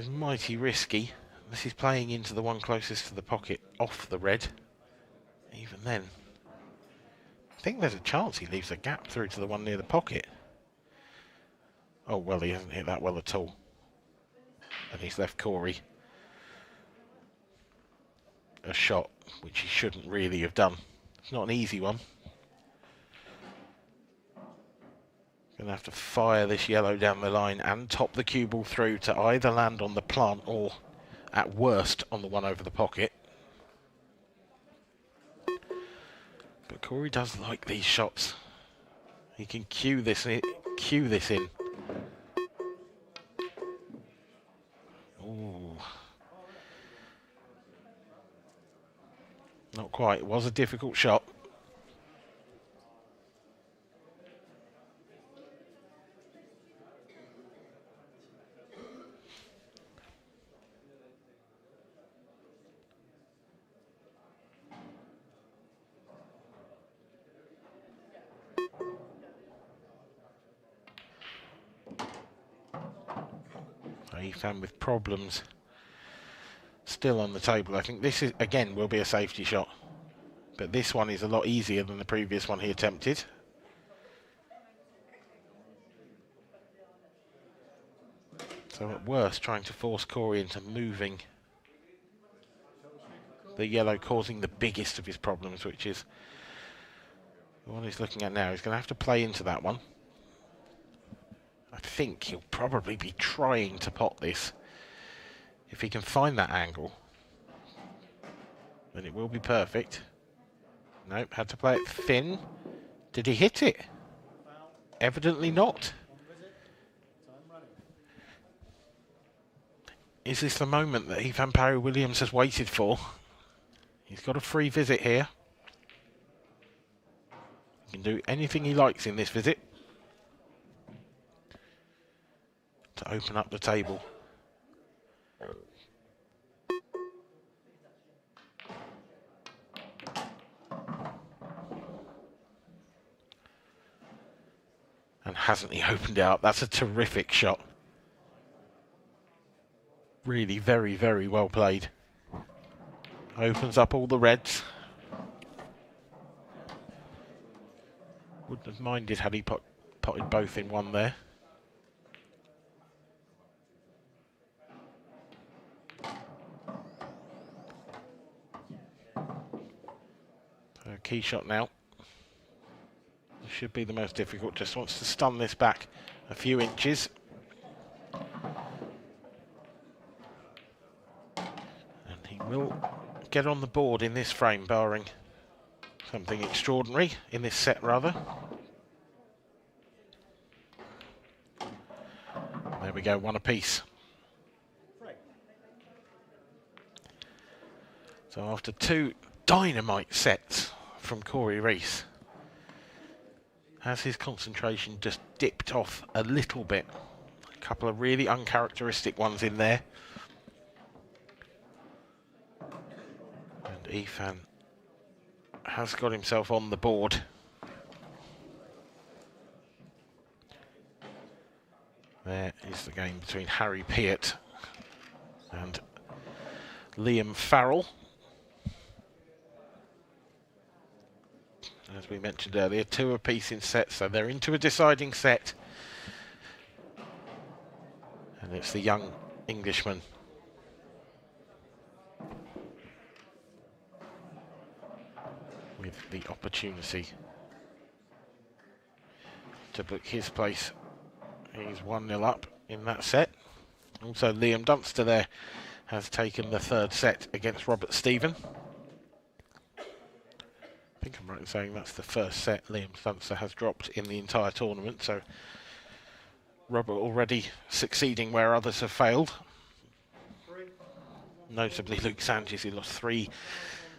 mighty risky. This is playing into the one closest to the pocket off the red. Even then, I think there's a chance he leaves a gap through to the one near the pocket. Oh, well, he hasn't hit that well at all. And he's left Cory a shot which he shouldn't really have done. It's not an easy one. Going to have to fire this yellow down the line and top the cue ball through to either land on the plant or, at worst, on the one over the pocket. Cory does like these shots. He can cue this in. Ooh. Not quite. It was a difficult shot. Ethan with problems still on the table. I think this is again will be a safety shot, but this one is a lot easier than the previous one he attempted. So at worst, trying to force Cory into moving the yellow, causing the biggest of his problems, which is the one he's looking at now. He's going to have to play into that one. I think he'll probably be trying to pot this. If he can find that angle, then it will be perfect. Nope, had to play it thin. Did he hit it? Evidently not. Is this the moment that Ethan Parry-Williams has waited for? He's got a free visit here. He can do anything he likes in this visit to open up the table. And hasn't he opened it up? That's a terrific shot. Really very, very well played. Opens up all the reds. Wouldn't have minded had he potted both in one there. So key shot now. This should be the most difficult. Just wants to stun this back a few inches. And he will get on the board in this frame, barring something extraordinary in this set, rather. There we go, one apiece. So after two dynamite sets from Cory Rees, has his concentration just dipped off a little bit? A couple of really uncharacteristic ones in there. And Ethan has got himself on the board. There is the game between Harry Peart and Liam Farrell. As we mentioned earlier, two apiece in sets, so they're into a deciding set. And it's the young Englishman with the opportunity to book his place. He's 1-0 up in that set. Also, Liam Dunster there has taken the third set against Robert Stephen. I think I'm right in saying that's the first set Liam Dunster has dropped in the entire tournament, so Robert already succeeding where others have failed. Notably Luke Sanchez, he lost 3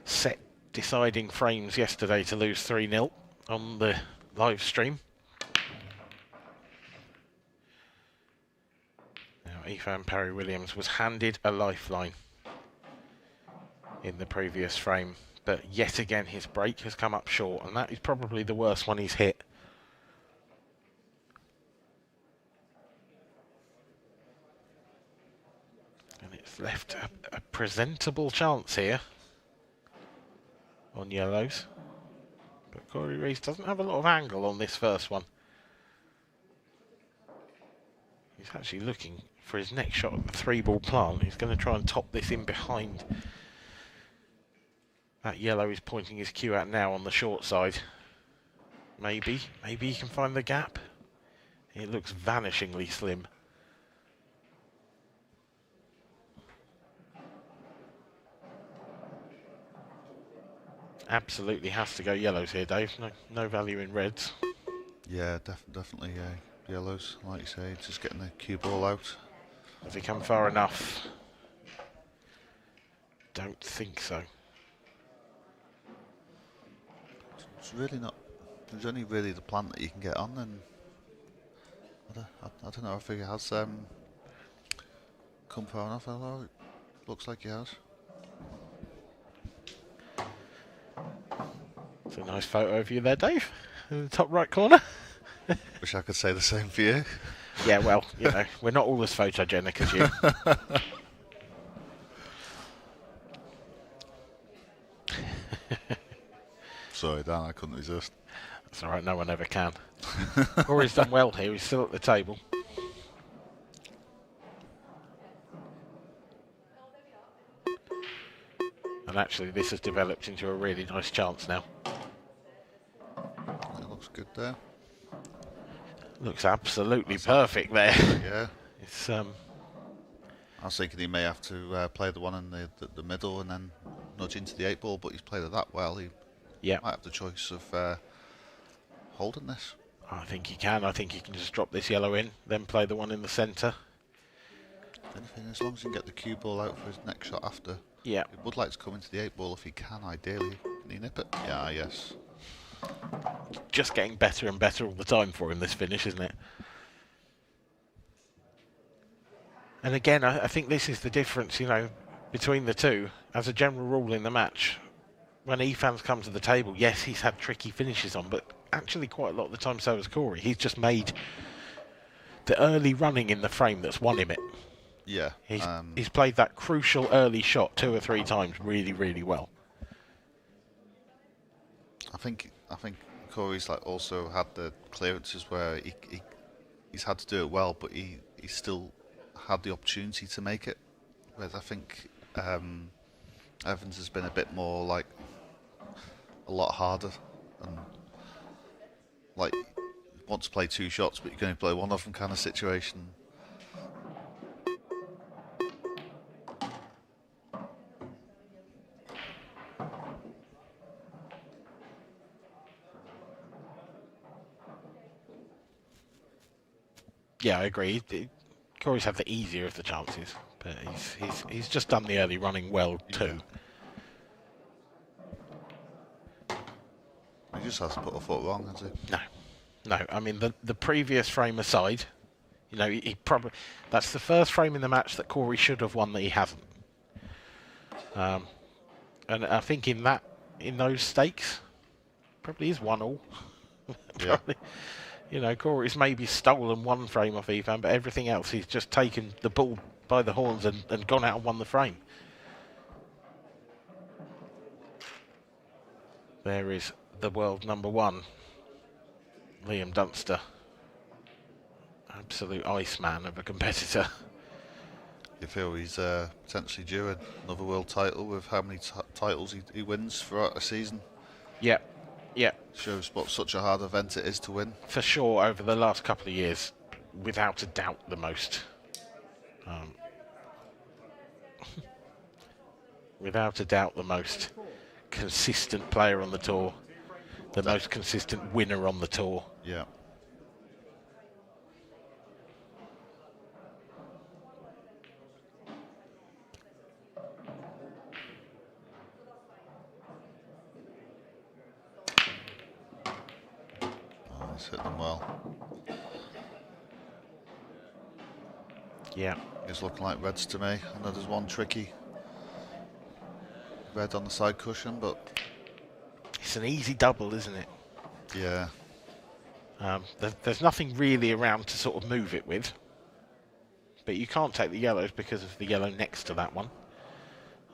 set deciding frames yesterday to lose 3-0 on the live stream. Now Ethan Parry-Williams was handed a lifeline in the previous frame, but yet again his break has come up short, and that is probably the worst one he's hit. And it's left a presentable chance here on yellows. But Cory Rees doesn't have a lot of angle on this first one. He's actually looking for his next shot at the 3-ball plant. He's going to try and top this in behind. That yellow is pointing his cue out now on the short side. Maybe he can find the gap. It looks vanishingly slim. Absolutely has to go yellows here, Dave. No value in reds. Yeah, definitely yellows, like you say, just getting the cue ball out. Has he come far enough? Don't think so. It's really not. There's only really the plant that you can get on, and I don't know if he has come far enough. Although it looks like he has. It's a nice photo of you there, Dave, in the top right corner. Wish I could say the same for you. Yeah, well, you know, we're not all as photogenic as you. Sorry, Dan, I couldn't resist. That's all right, no one ever can. Cory's done well here, he's still at the table. And actually, this has developed into a really nice chance now. It looks good there. Looks absolutely perfect there. Yeah. It's I was thinking he may have to play the one in the middle and then nudge into the 8-ball, but he's played it that well. He yeah. might have the choice of holding this. I think he can. I think he can just drop this yellow in, then play the one in the centre. If anything, as long as he can get the cue ball out for his next shot after. Yeah. He would like to come into the 8-ball if he can, ideally. Can he nip it? Yeah, yes. Just getting better and better all the time for him, this finish, isn't it? And again, I think this is the difference, you know, between the two. As a general rule in the match, when Ethan's come to the table, yes, he's had tricky finishes on, but actually quite a lot of the time so has Cory. He's just made the early running in the frame that's won him it. Yeah. He's played that crucial early shot 2 or 3 times really, really well. I think Cory's like also had the clearances where he's had to do it well, but he still had the opportunity to make it. Whereas I think Evans has been a bit more like a lot harder and like wants to play 2 shots, but you can only play one of them kind of situation. Yeah, I agree. Cory's had the easier of the chances, but he's just done the early running well too. He just hasn't put a foot wrong, has he? No. I mean, the previous frame aside, you know, he probably that's the first frame in the match that Cory should have won that he hasn't. And I think in those stakes, probably is 1-1. Probably. Yeah. You know, Cory's maybe stolen 1 frame off Ethan, but everything else he's just taken the bull by the horns and gone out and won the frame. There is the world #1, Liam Dunster. Absolute Iceman of a competitor. You feel he's potentially due another world title with how many titles he wins throughout a season? Yeah. Yeah. Shows what such a hard event it is to win. For sure, over the last couple of years, without a doubt, the most. Without a doubt, the most consistent player on the tour. The most consistent winner on the tour. Yeah. He's hit them well. Yeah. It's looking like reds to me. I know there's one tricky red on the side cushion, but it's an easy double, isn't it? Yeah. There's nothing really around to sort of move it with. But you can't take the yellows because of the yellow next to that one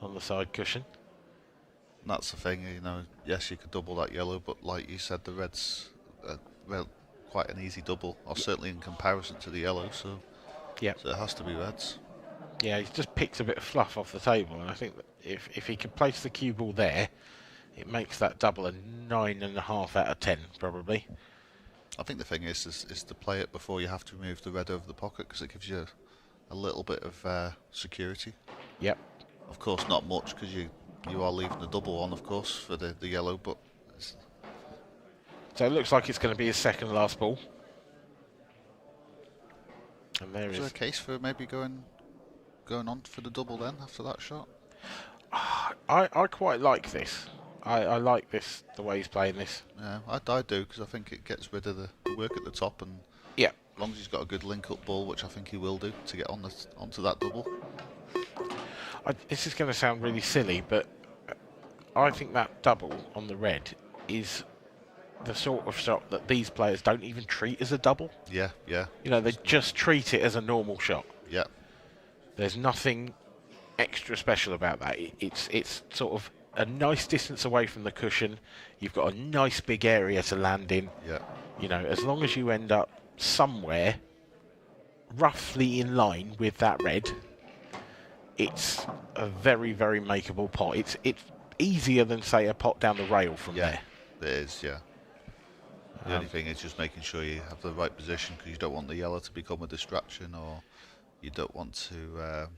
on the side cushion. And that's the thing, you know, yes, you could double that yellow, but like you said, the reds well, quite an easy double, or certainly in comparison to the yellow, so yeah, so it has to be reds. Yeah, he just picks a bit of fluff off the table, and I think that if he could place the cue ball there, it makes that double a 9.5 out of 10, probably. I think the thing is to play it before you have to move the red over the pocket, because it gives you a little bit of security. Yep. Of course, not much, because you you are leaving the double on, of course, for the yellow, but... So it looks like it's going to be his second last ball. And there is there a case for maybe going on for the double then, after that shot? I quite like this. I like this, the way he's playing this. Yeah, I do, because I think it gets rid of the work at the top, and yeah, as long as he's got a good link-up ball, which I think he will do, to get onto that double. This is going to sound really silly, but I think that double on the red is the sort of shot that these players don't even treat as a double. Yeah, yeah. You know, they just treat it as a normal shot. Yeah. There's nothing extra special about that. It's sort of a nice distance away from the cushion. You've got a nice big area to land in. Yeah. You know, as long as you end up somewhere roughly in line with that red, it's a very, very makeable pot. It's easier than, say, a pot down the rail from there. It is, yeah. The only thing is just making sure you have the right position, because you don't want the yellow to become a distraction, or you don't want to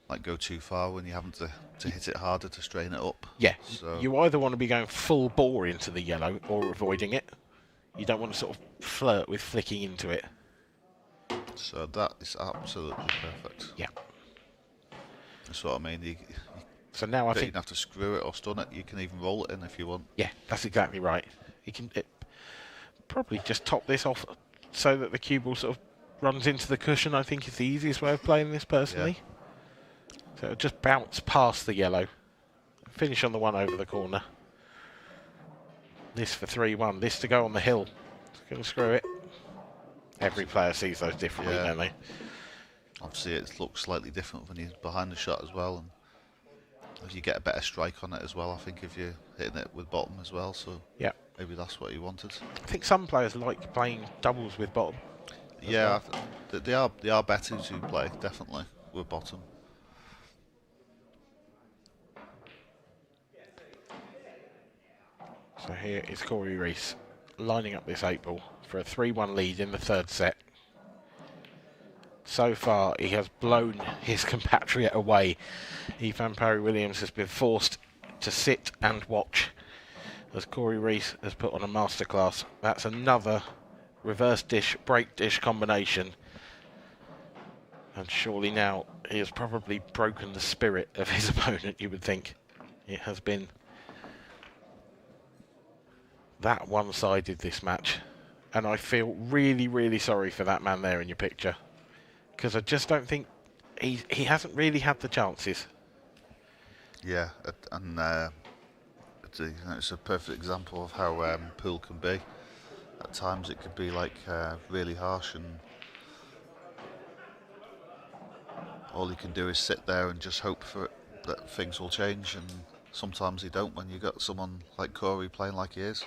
like go too far when you're having to hit it harder to strain it up. Yeah, so you either want to be going full bore into the yellow or avoiding it. You don't want to sort of flirt with flicking into it. So that is absolutely perfect. Yeah. That's what I mean. So now I think you don't have to screw it or stun it. You can even roll it in if you want. Yeah, that's exactly right. You can probably just top this off so that the cue ball sort of runs into the cushion. I think is the easiest way of playing this personally. Yeah. So it'll just bounce past the yellow, finish on the one over the corner. This for 3-1. This to go on the hill. It's going to screw it. Every player sees those differently, don't they? Obviously, it looks slightly different when he's behind the shot as well, and you get a better strike on it as well. I think if you're hitting it with bottom as well, so yeah, maybe that's what he wanted. I think some players like playing doubles with bottom. Yeah, well. they are better to play definitely with bottom. So here is Cory Rees lining up this 8-ball for a 3-1 lead in the third set. So far, he has blown his compatriot away. Parry-Williams has been forced to sit and watch as Cory Rees has put on a masterclass. That's another reverse dish, break dish combination. And surely now he has probably broken the spirit of his opponent, you would think. It has been that one-sided, this match. And I feel really, really sorry for that man there in your picture, because I just don't think he hasn't really had the chances. Yeah, and it's a perfect example of how pool can be. At times it could be like really harsh, and all you can do is sit there and just hope for it, that things will change, and sometimes they don't when you got someone like Cory playing like he is.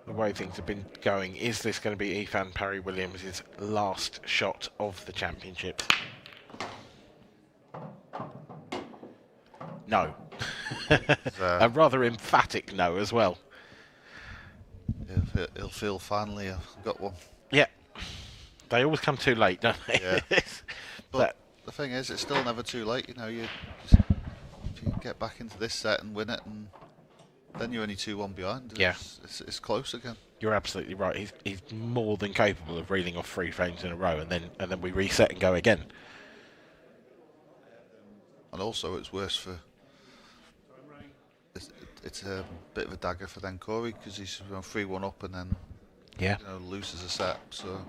The way things have been going, is this going to be Parry-Williams' last shot of the championship? No. A rather emphatic no as well. He'll feel finally I've got one. Yeah. They always come too late, don't they? Yeah. But the thing is, it's still never too late. You know, if you get back into this set and win it, and then you're only 2-1 behind. It's close again. You're absolutely right. He's more than capable of reeling off 3 frames in a row, and then we reset and go again. And also, it's worse for. It's a bit of a dagger for then Cory, because he's 3-1 up and then loses a set. So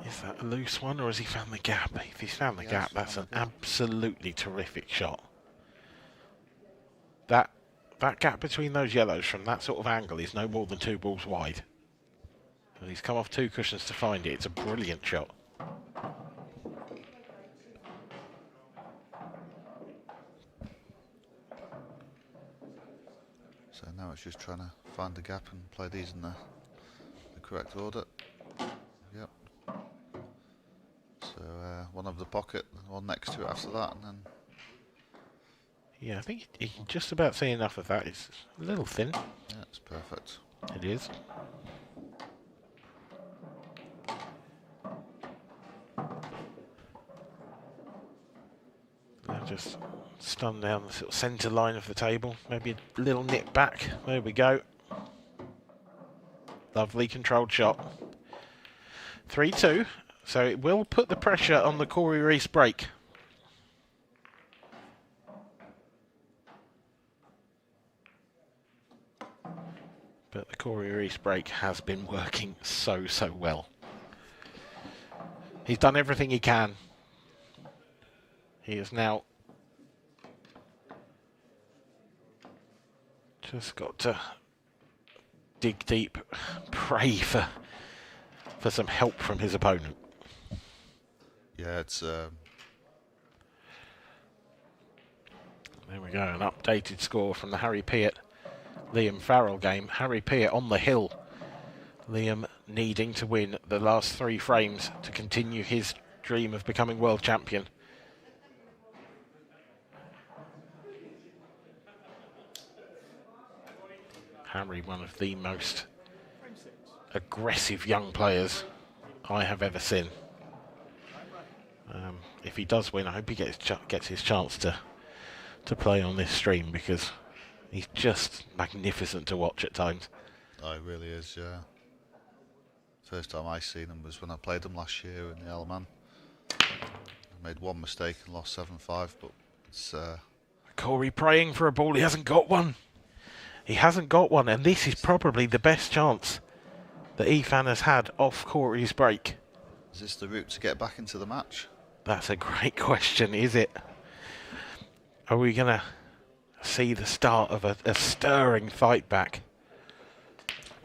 is that a loose one, or has he found the gap? If he's found the gap, that's an absolutely terrific shot. That gap between those yellows from that sort of angle is no more than 2 balls wide. And he's come off 2 cushions to find it. It's a brilliant shot. So now it's just trying to find the gap and play these in the correct order. Yep. So one over the pocket, one next to it after that, and then. Yeah, I think you can just about see enough of that. It's a little thin. Yeah, it's perfect. It is. Just stun down the sort of centre line of the table. Maybe a little nip back. There we go. Lovely controlled shot. 3-2. So it will put the pressure on the Cory Rees break. But the Cory Rees break has been working so well. He's done everything he can. He has now just got to dig deep, pray for some help from his opponent. Yeah, it's... There we go, an updated score from the Harry Piatt Liam Farrell game. Harry Piatt on the hill. Liam needing to win the last 3 frames to continue his dream of becoming world champion. Harry, one of the most aggressive young players I have ever seen. If he does win, I hope he gets his chance to play on this stream, because he's just magnificent to watch at times. Oh, it really is, yeah. First time I seen him was when I played him last year in the L-Man. I made one mistake and lost 7-5, but it's... Cory praying for a ball, he hasn't got one. He hasn't got one, and this is probably the best chance that Ethan has had off Cory's break. Is this the route to get back into the match? That's a great question, is it? Are we going to see the start of a stirring fight back?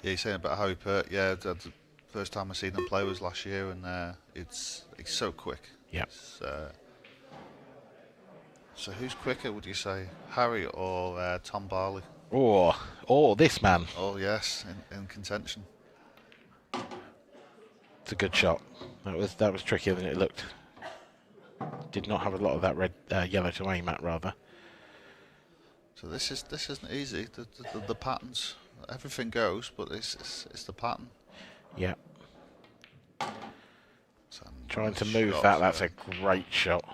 Yeah, you're saying about Harry Piatt. Yeah, the first time I seen him play was last year, and he's so quick. Yeah. So who's quicker, would you say? Harry or Tom Barley? Or this man. Oh, yes, in contention. It's a good shot. That was trickier than it looked. Did not have a lot of that red, yellow to aim at, rather. So this isn't easy. The patterns, everything goes, but it's the pattern. Yeah. Trying to move that. That's a great shot.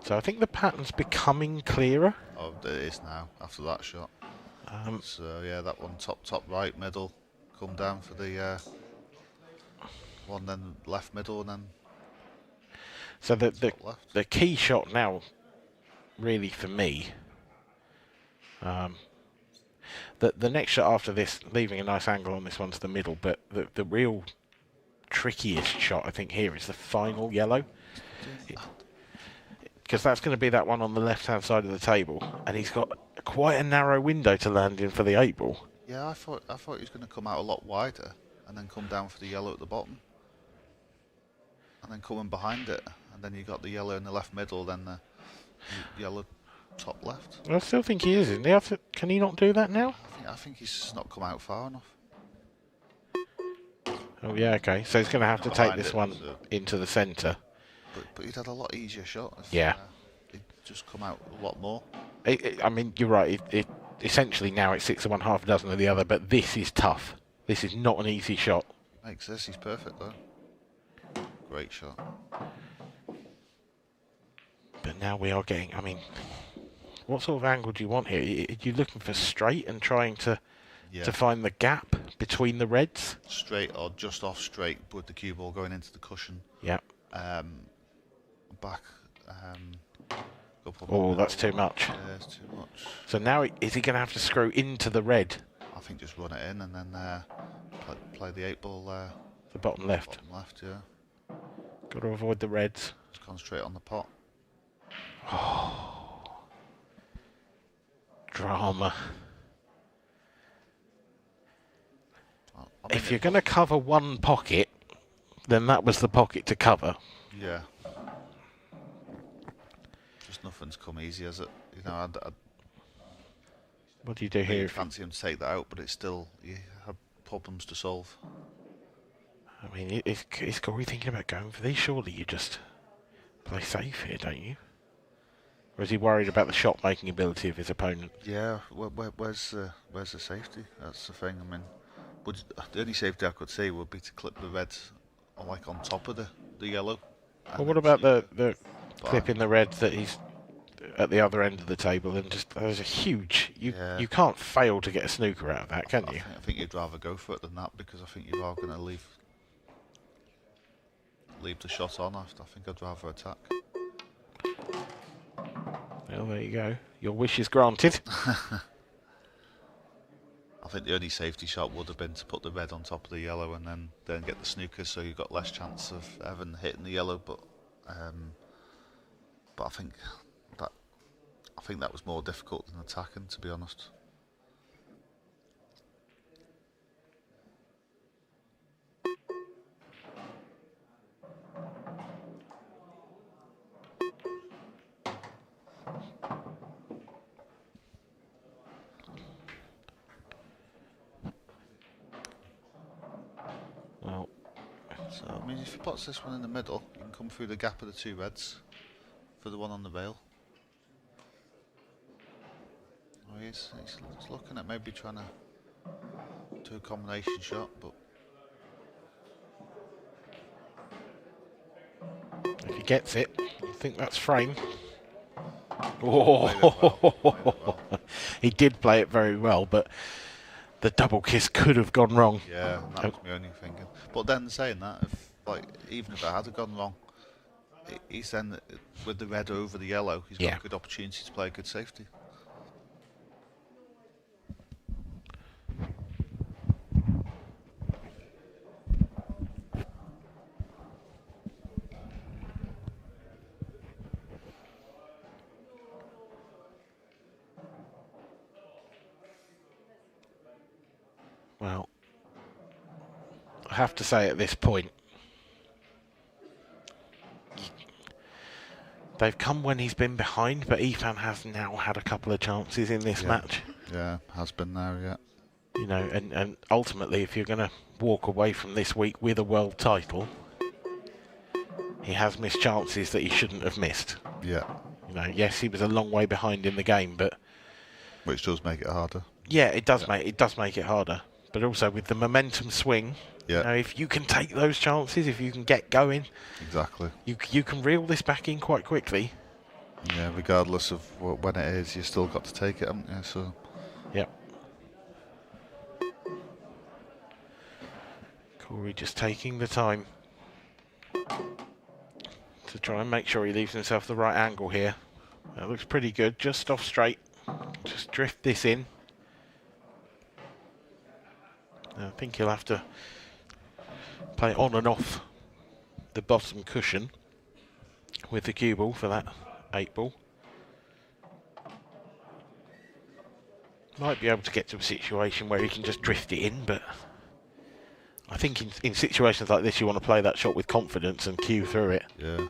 So I think the pattern's becoming clearer. Oh, it is now after that shot. So yeah, that one top right middle, come down for the one, then left middle, and then. So the key shot now, really for me, the next shot after this, leaving a nice angle on this one to the middle, but the real trickiest shot I think here is the final yellow, because that's going to be that one on the left hand side of the table, and he's got quite a narrow window to land in for the 8 ball. Yeah, I thought he was going to come out a lot wider and then come down for the yellow at the bottom, and then come in behind it. And then you got the yellow in the left middle, then the yellow top left. I still think he is, isn't he? Can he not do that now? I think he's just not come out far enough. Oh yeah, okay. So he's going to have to take this one into the centre. But he'd had a lot easier shot. Yeah. He'd just come out a lot more. I mean, you're right. It essentially now it's 6 of one, half a dozen of the other. But this is tough. This is not an easy shot. Makes this. He's perfect though. Great shot. But now we are getting, I mean, what sort of angle do you want here? Are you looking for straight and trying to find the gap between the reds? Straight or just off straight with the cue ball going into the cushion. Yeah. Back. Oh, that's too much. Yeah, it's too much. So now is he going to have to screw into the red? I think just run it in and then play the 8 ball. The bottom left. Bottom left, yeah. Got to avoid the reds. Just concentrate on the pot. Oh, drama. Well, I mean, if you're going to cover one pocket, then that was the pocket to cover. Yeah. Just nothing's come easy, has it? You know, I'd what do you do here? You fancy him to take that out, but it's still, you have problems to solve. I mean, is Cory thinking about going for these? Surely you just play safe here, don't you? Or is he worried about the shot-making ability of his opponent? Yeah, where's the safety? That's the thing. I mean, the only safety I could see would be to clip the reds like on top of the yellow. Well, what about the clip in the reds that he's at the other end of the table, and just there's a huge. You can't fail to get a snooker out of that, can you? I think you'd rather go for it than that, because I think you are going to leave the shot on after. I think I'd rather attack. Well, there you go. Your wish is granted. I think the only safety shot would have been to put the red on top of the yellow and then get the snooker, so you've got less chance of Evan hitting the yellow. But I think that was more difficult than attacking, to be honest. Well, so I mean, if he puts this one in the middle, you can come through the gap of the two reds for the one on the rail. Oh, he's looking at maybe trying to do a combination shot, but if he gets it, you think that's frame. Oh, well. He did play it very well, but the double kiss could have gone wrong. Yeah, that was my only thinking. But then saying that, even if it had gone wrong, he's then with the red over the yellow, he's got a good opportunity to play a good safety. Well, I have to say at this point, they've come when he's been behind, but Ethan has now had a couple of chances in this match. Yeah, has been there, yeah. You know, and ultimately, if you're going to walk away from this week with a world title, he has missed chances that he shouldn't have missed. Yeah. You know, yes, he was a long way behind in the game, but which does make it harder. Yeah, it does make it harder. But also with the momentum swing, you know, if you can take those chances, if you can get going, exactly, you can reel this back in quite quickly. Yeah, regardless of when it is, you still got to take it, haven't you? So. Yep. Cory just taking the time to try and make sure he leaves himself the right angle here. That looks pretty good, just off straight. Just drift this in. I think he'll have to play on and off the bottom cushion with the cue ball for that 8 ball. Might be able to get to a situation where he can just drift it in, but I think in situations like this you want to play that shot with confidence and cue through it. Yeah.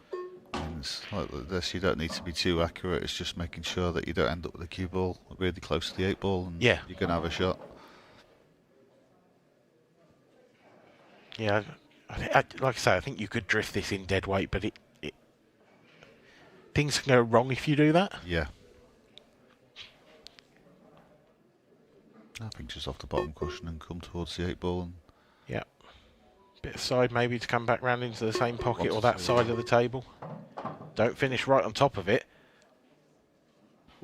It's like this, you don't need to be too accurate, it's just making sure that you don't end up with a cue ball really close to the 8 ball and you're going to have a shot. Yeah, like I say, I think you could drift this in dead weight, but things can go wrong if you do that. Yeah. I think just off the bottom cushion and come towards the 8 ball. And yeah. Bit of side maybe to come back round into the same pocket or that side of the table. Don't finish right on top of it.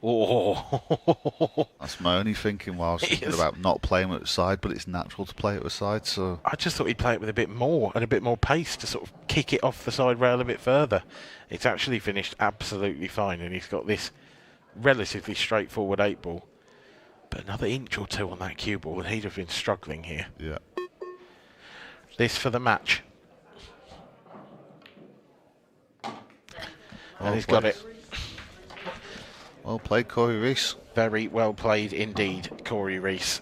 Oh, that's my only thinking while I was thinking about not playing it side, but it's natural to play it with side. So I just thought he'd play it with a bit more and a bit more pace to sort of kick it off the side rail a bit further. It's actually finished absolutely fine, and he's got this relatively straightforward 8 ball. But another inch or two on that cue ball, and he'd have been struggling here. Yeah. This for the match. And he's got it. Well played, Cory Rees. Very well played indeed, Cory Rees.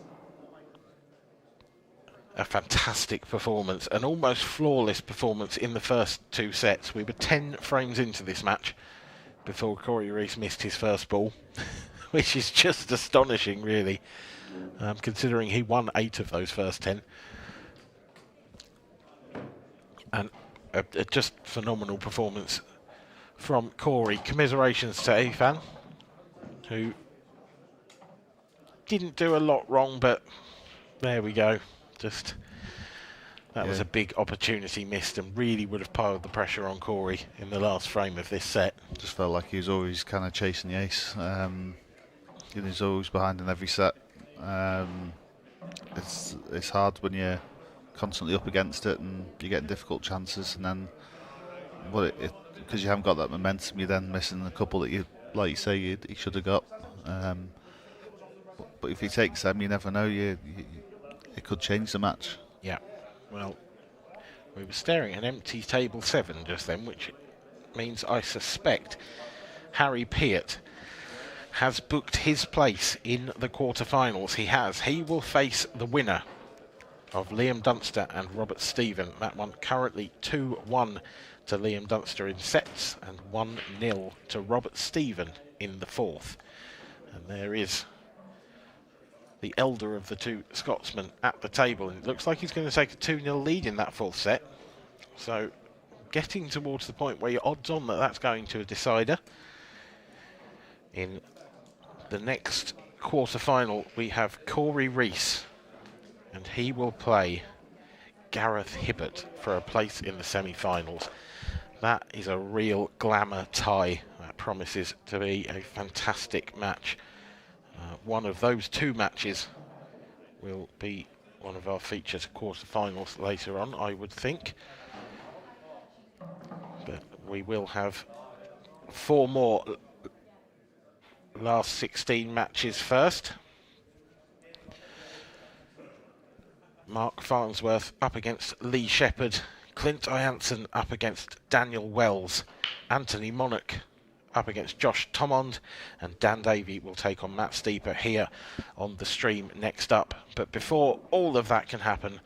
A fantastic performance, an almost flawless performance in the first 2 sets. We were 10 frames into this match before Cory Rees missed his first ball, which is just astonishing, really, considering he won 8 of those first 10. And a just phenomenal performance from Cory. Commiserations to Ethan, who didn't do a lot wrong, but there we go. Just That was a big opportunity missed and really would have piled the pressure on Cory in the last frame of this set. Just felt like he was always kind of chasing the ace. He was always behind in every set. It's hard when you're constantly up against it and you're getting difficult chances, and then because you haven't got that momentum, you're then missing a couple that you, like you say, he should have got. But if he takes them, you never know. It could change the match. Yeah. Well, we were staring at an empty table 7 just then, which means I suspect Harry Peart has booked his place in the quarterfinals. He has. He will face the winner of Liam Dunster and Robert Stephen. That one currently 2-1 to Liam Dunster in sets and 1-0 to Robert Stephen in the fourth. And there is the elder of the two Scotsmen at the table, and it looks like he's going to take a 2-0 lead in that fourth set. So getting towards the point where you're odds on that that's going to a decider. In the next quarter-final, we have Cory Rees, and he will play Gareth Hibbert for a place in the semi-finals. That is a real glamour tie. That promises to be a fantastic match. One of those two matches will be one of our featured quarterfinals later on, I would think. But we will have 4 more last 16 matches first. Mark Farnsworth up against Lee Shepherd, Clint Ianson up against Daniel Wells, Anthony Monarch up against Josh Tomond, and Dan Davey will take on Matt Steeper here on the stream next up. But before all of that can happen,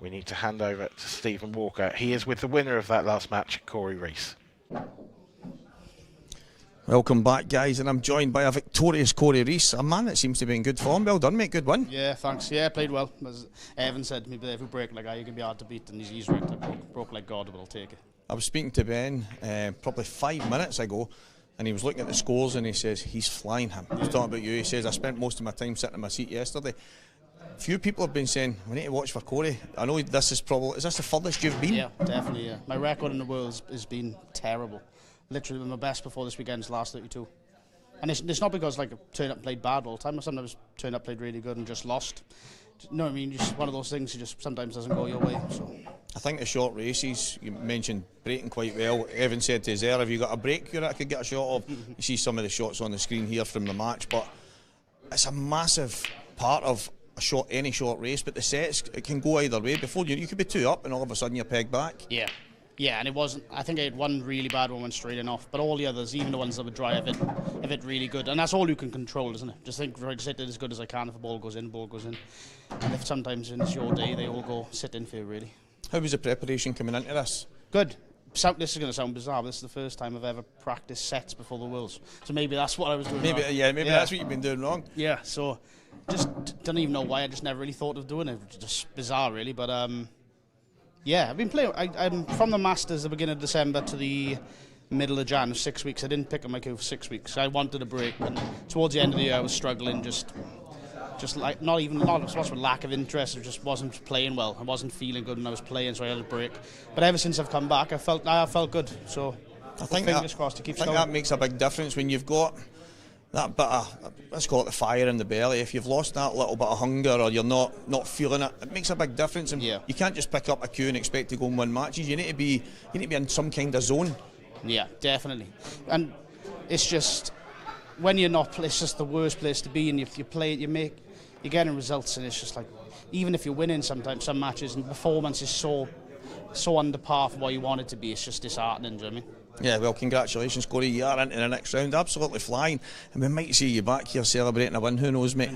we need to hand over to Stephen Walker. He is with the winner of that last match, Cory Rees. Welcome back, guys, and I'm joined by a victorious Cory Rees, a man that seems to be in good form. Well done, mate, good win. Yeah, thanks. Yeah, played well. As Evan said to me, if you break like that, you can be hard to beat, and he's right. I broke like God, but I'll take it. I was speaking to Ben probably 5 minutes ago, and he was looking at the scores, and he says, he's flying him. He's talking about you. He says, I spent most of my time sitting in my seat yesterday. Few people have been saying, we need to watch for Cory. I know this is probably, is this the furthest you've been? Yeah, definitely, yeah. My record in the world has been terrible. Literally my best before this weekend's last 32. And it's not because like I turned up and played bad all the time. I sometimes turned up, played really good and just lost. You know what I mean? Just one of those things, you just sometimes doesn't go your way. So I think the short races, you mentioned breaking quite well. Evan said to us there, have you got a break here that I could get a shot of? You see some of the shots on the screen here from the match, but it's a massive part of a short, any short race, but the sets, it can go either way. Before you could be 2 up and all of a sudden you're pegged back. yeah. Yeah, and it wasn't. I think I had one really bad one went straight in off, but all the others, even the ones that were dry, have it really good, and that's all you can control, isn't it? Just think, right, sit it as good as I can. If a ball goes in, ball goes in, and if sometimes when it's your day, they all go sit in for you, really. How was the preparation coming into this? Good. This is going to sound bizarre, but this is the first time I've ever practiced sets before the Worlds, so maybe that's what I was doing wrong. Maybe that's what you've been doing wrong. Yeah, so just don't even know why. I just never really thought of doing it. Just bizarre, really, but yeah, I've been playing. I'm from the Masters the beginning of December to the middle of Jan, 6 weeks. I didn't pick up my cue for 6 weeks. I wanted a break, but towards the end of the year I was struggling, just like not with lack of interest. I just wasn't playing well. I wasn't feeling good when I was playing, so I had a break. But ever since I've come back, I felt good. So I think fingers crossed to keep going. That makes a big difference when you've got that bit of, let's call it the fire in the belly. If you've lost that little bit of hunger or you're not feeling it, it makes a big difference. And you can't just pick up a cue and expect to go and win matches. You need to be in some kind of zone. Yeah, definitely. And it's just when you're not, it's just the worst place to be. And if you play it, you're getting results, and it's just like, even if you're winning sometimes some matches and performance is so under par for what you want it to be, it's just disheartening. Do you know what I mean? Yeah, well, congratulations, Cory. You are into the next round, absolutely flying, and we might see you back here celebrating a win. Who knows, mate?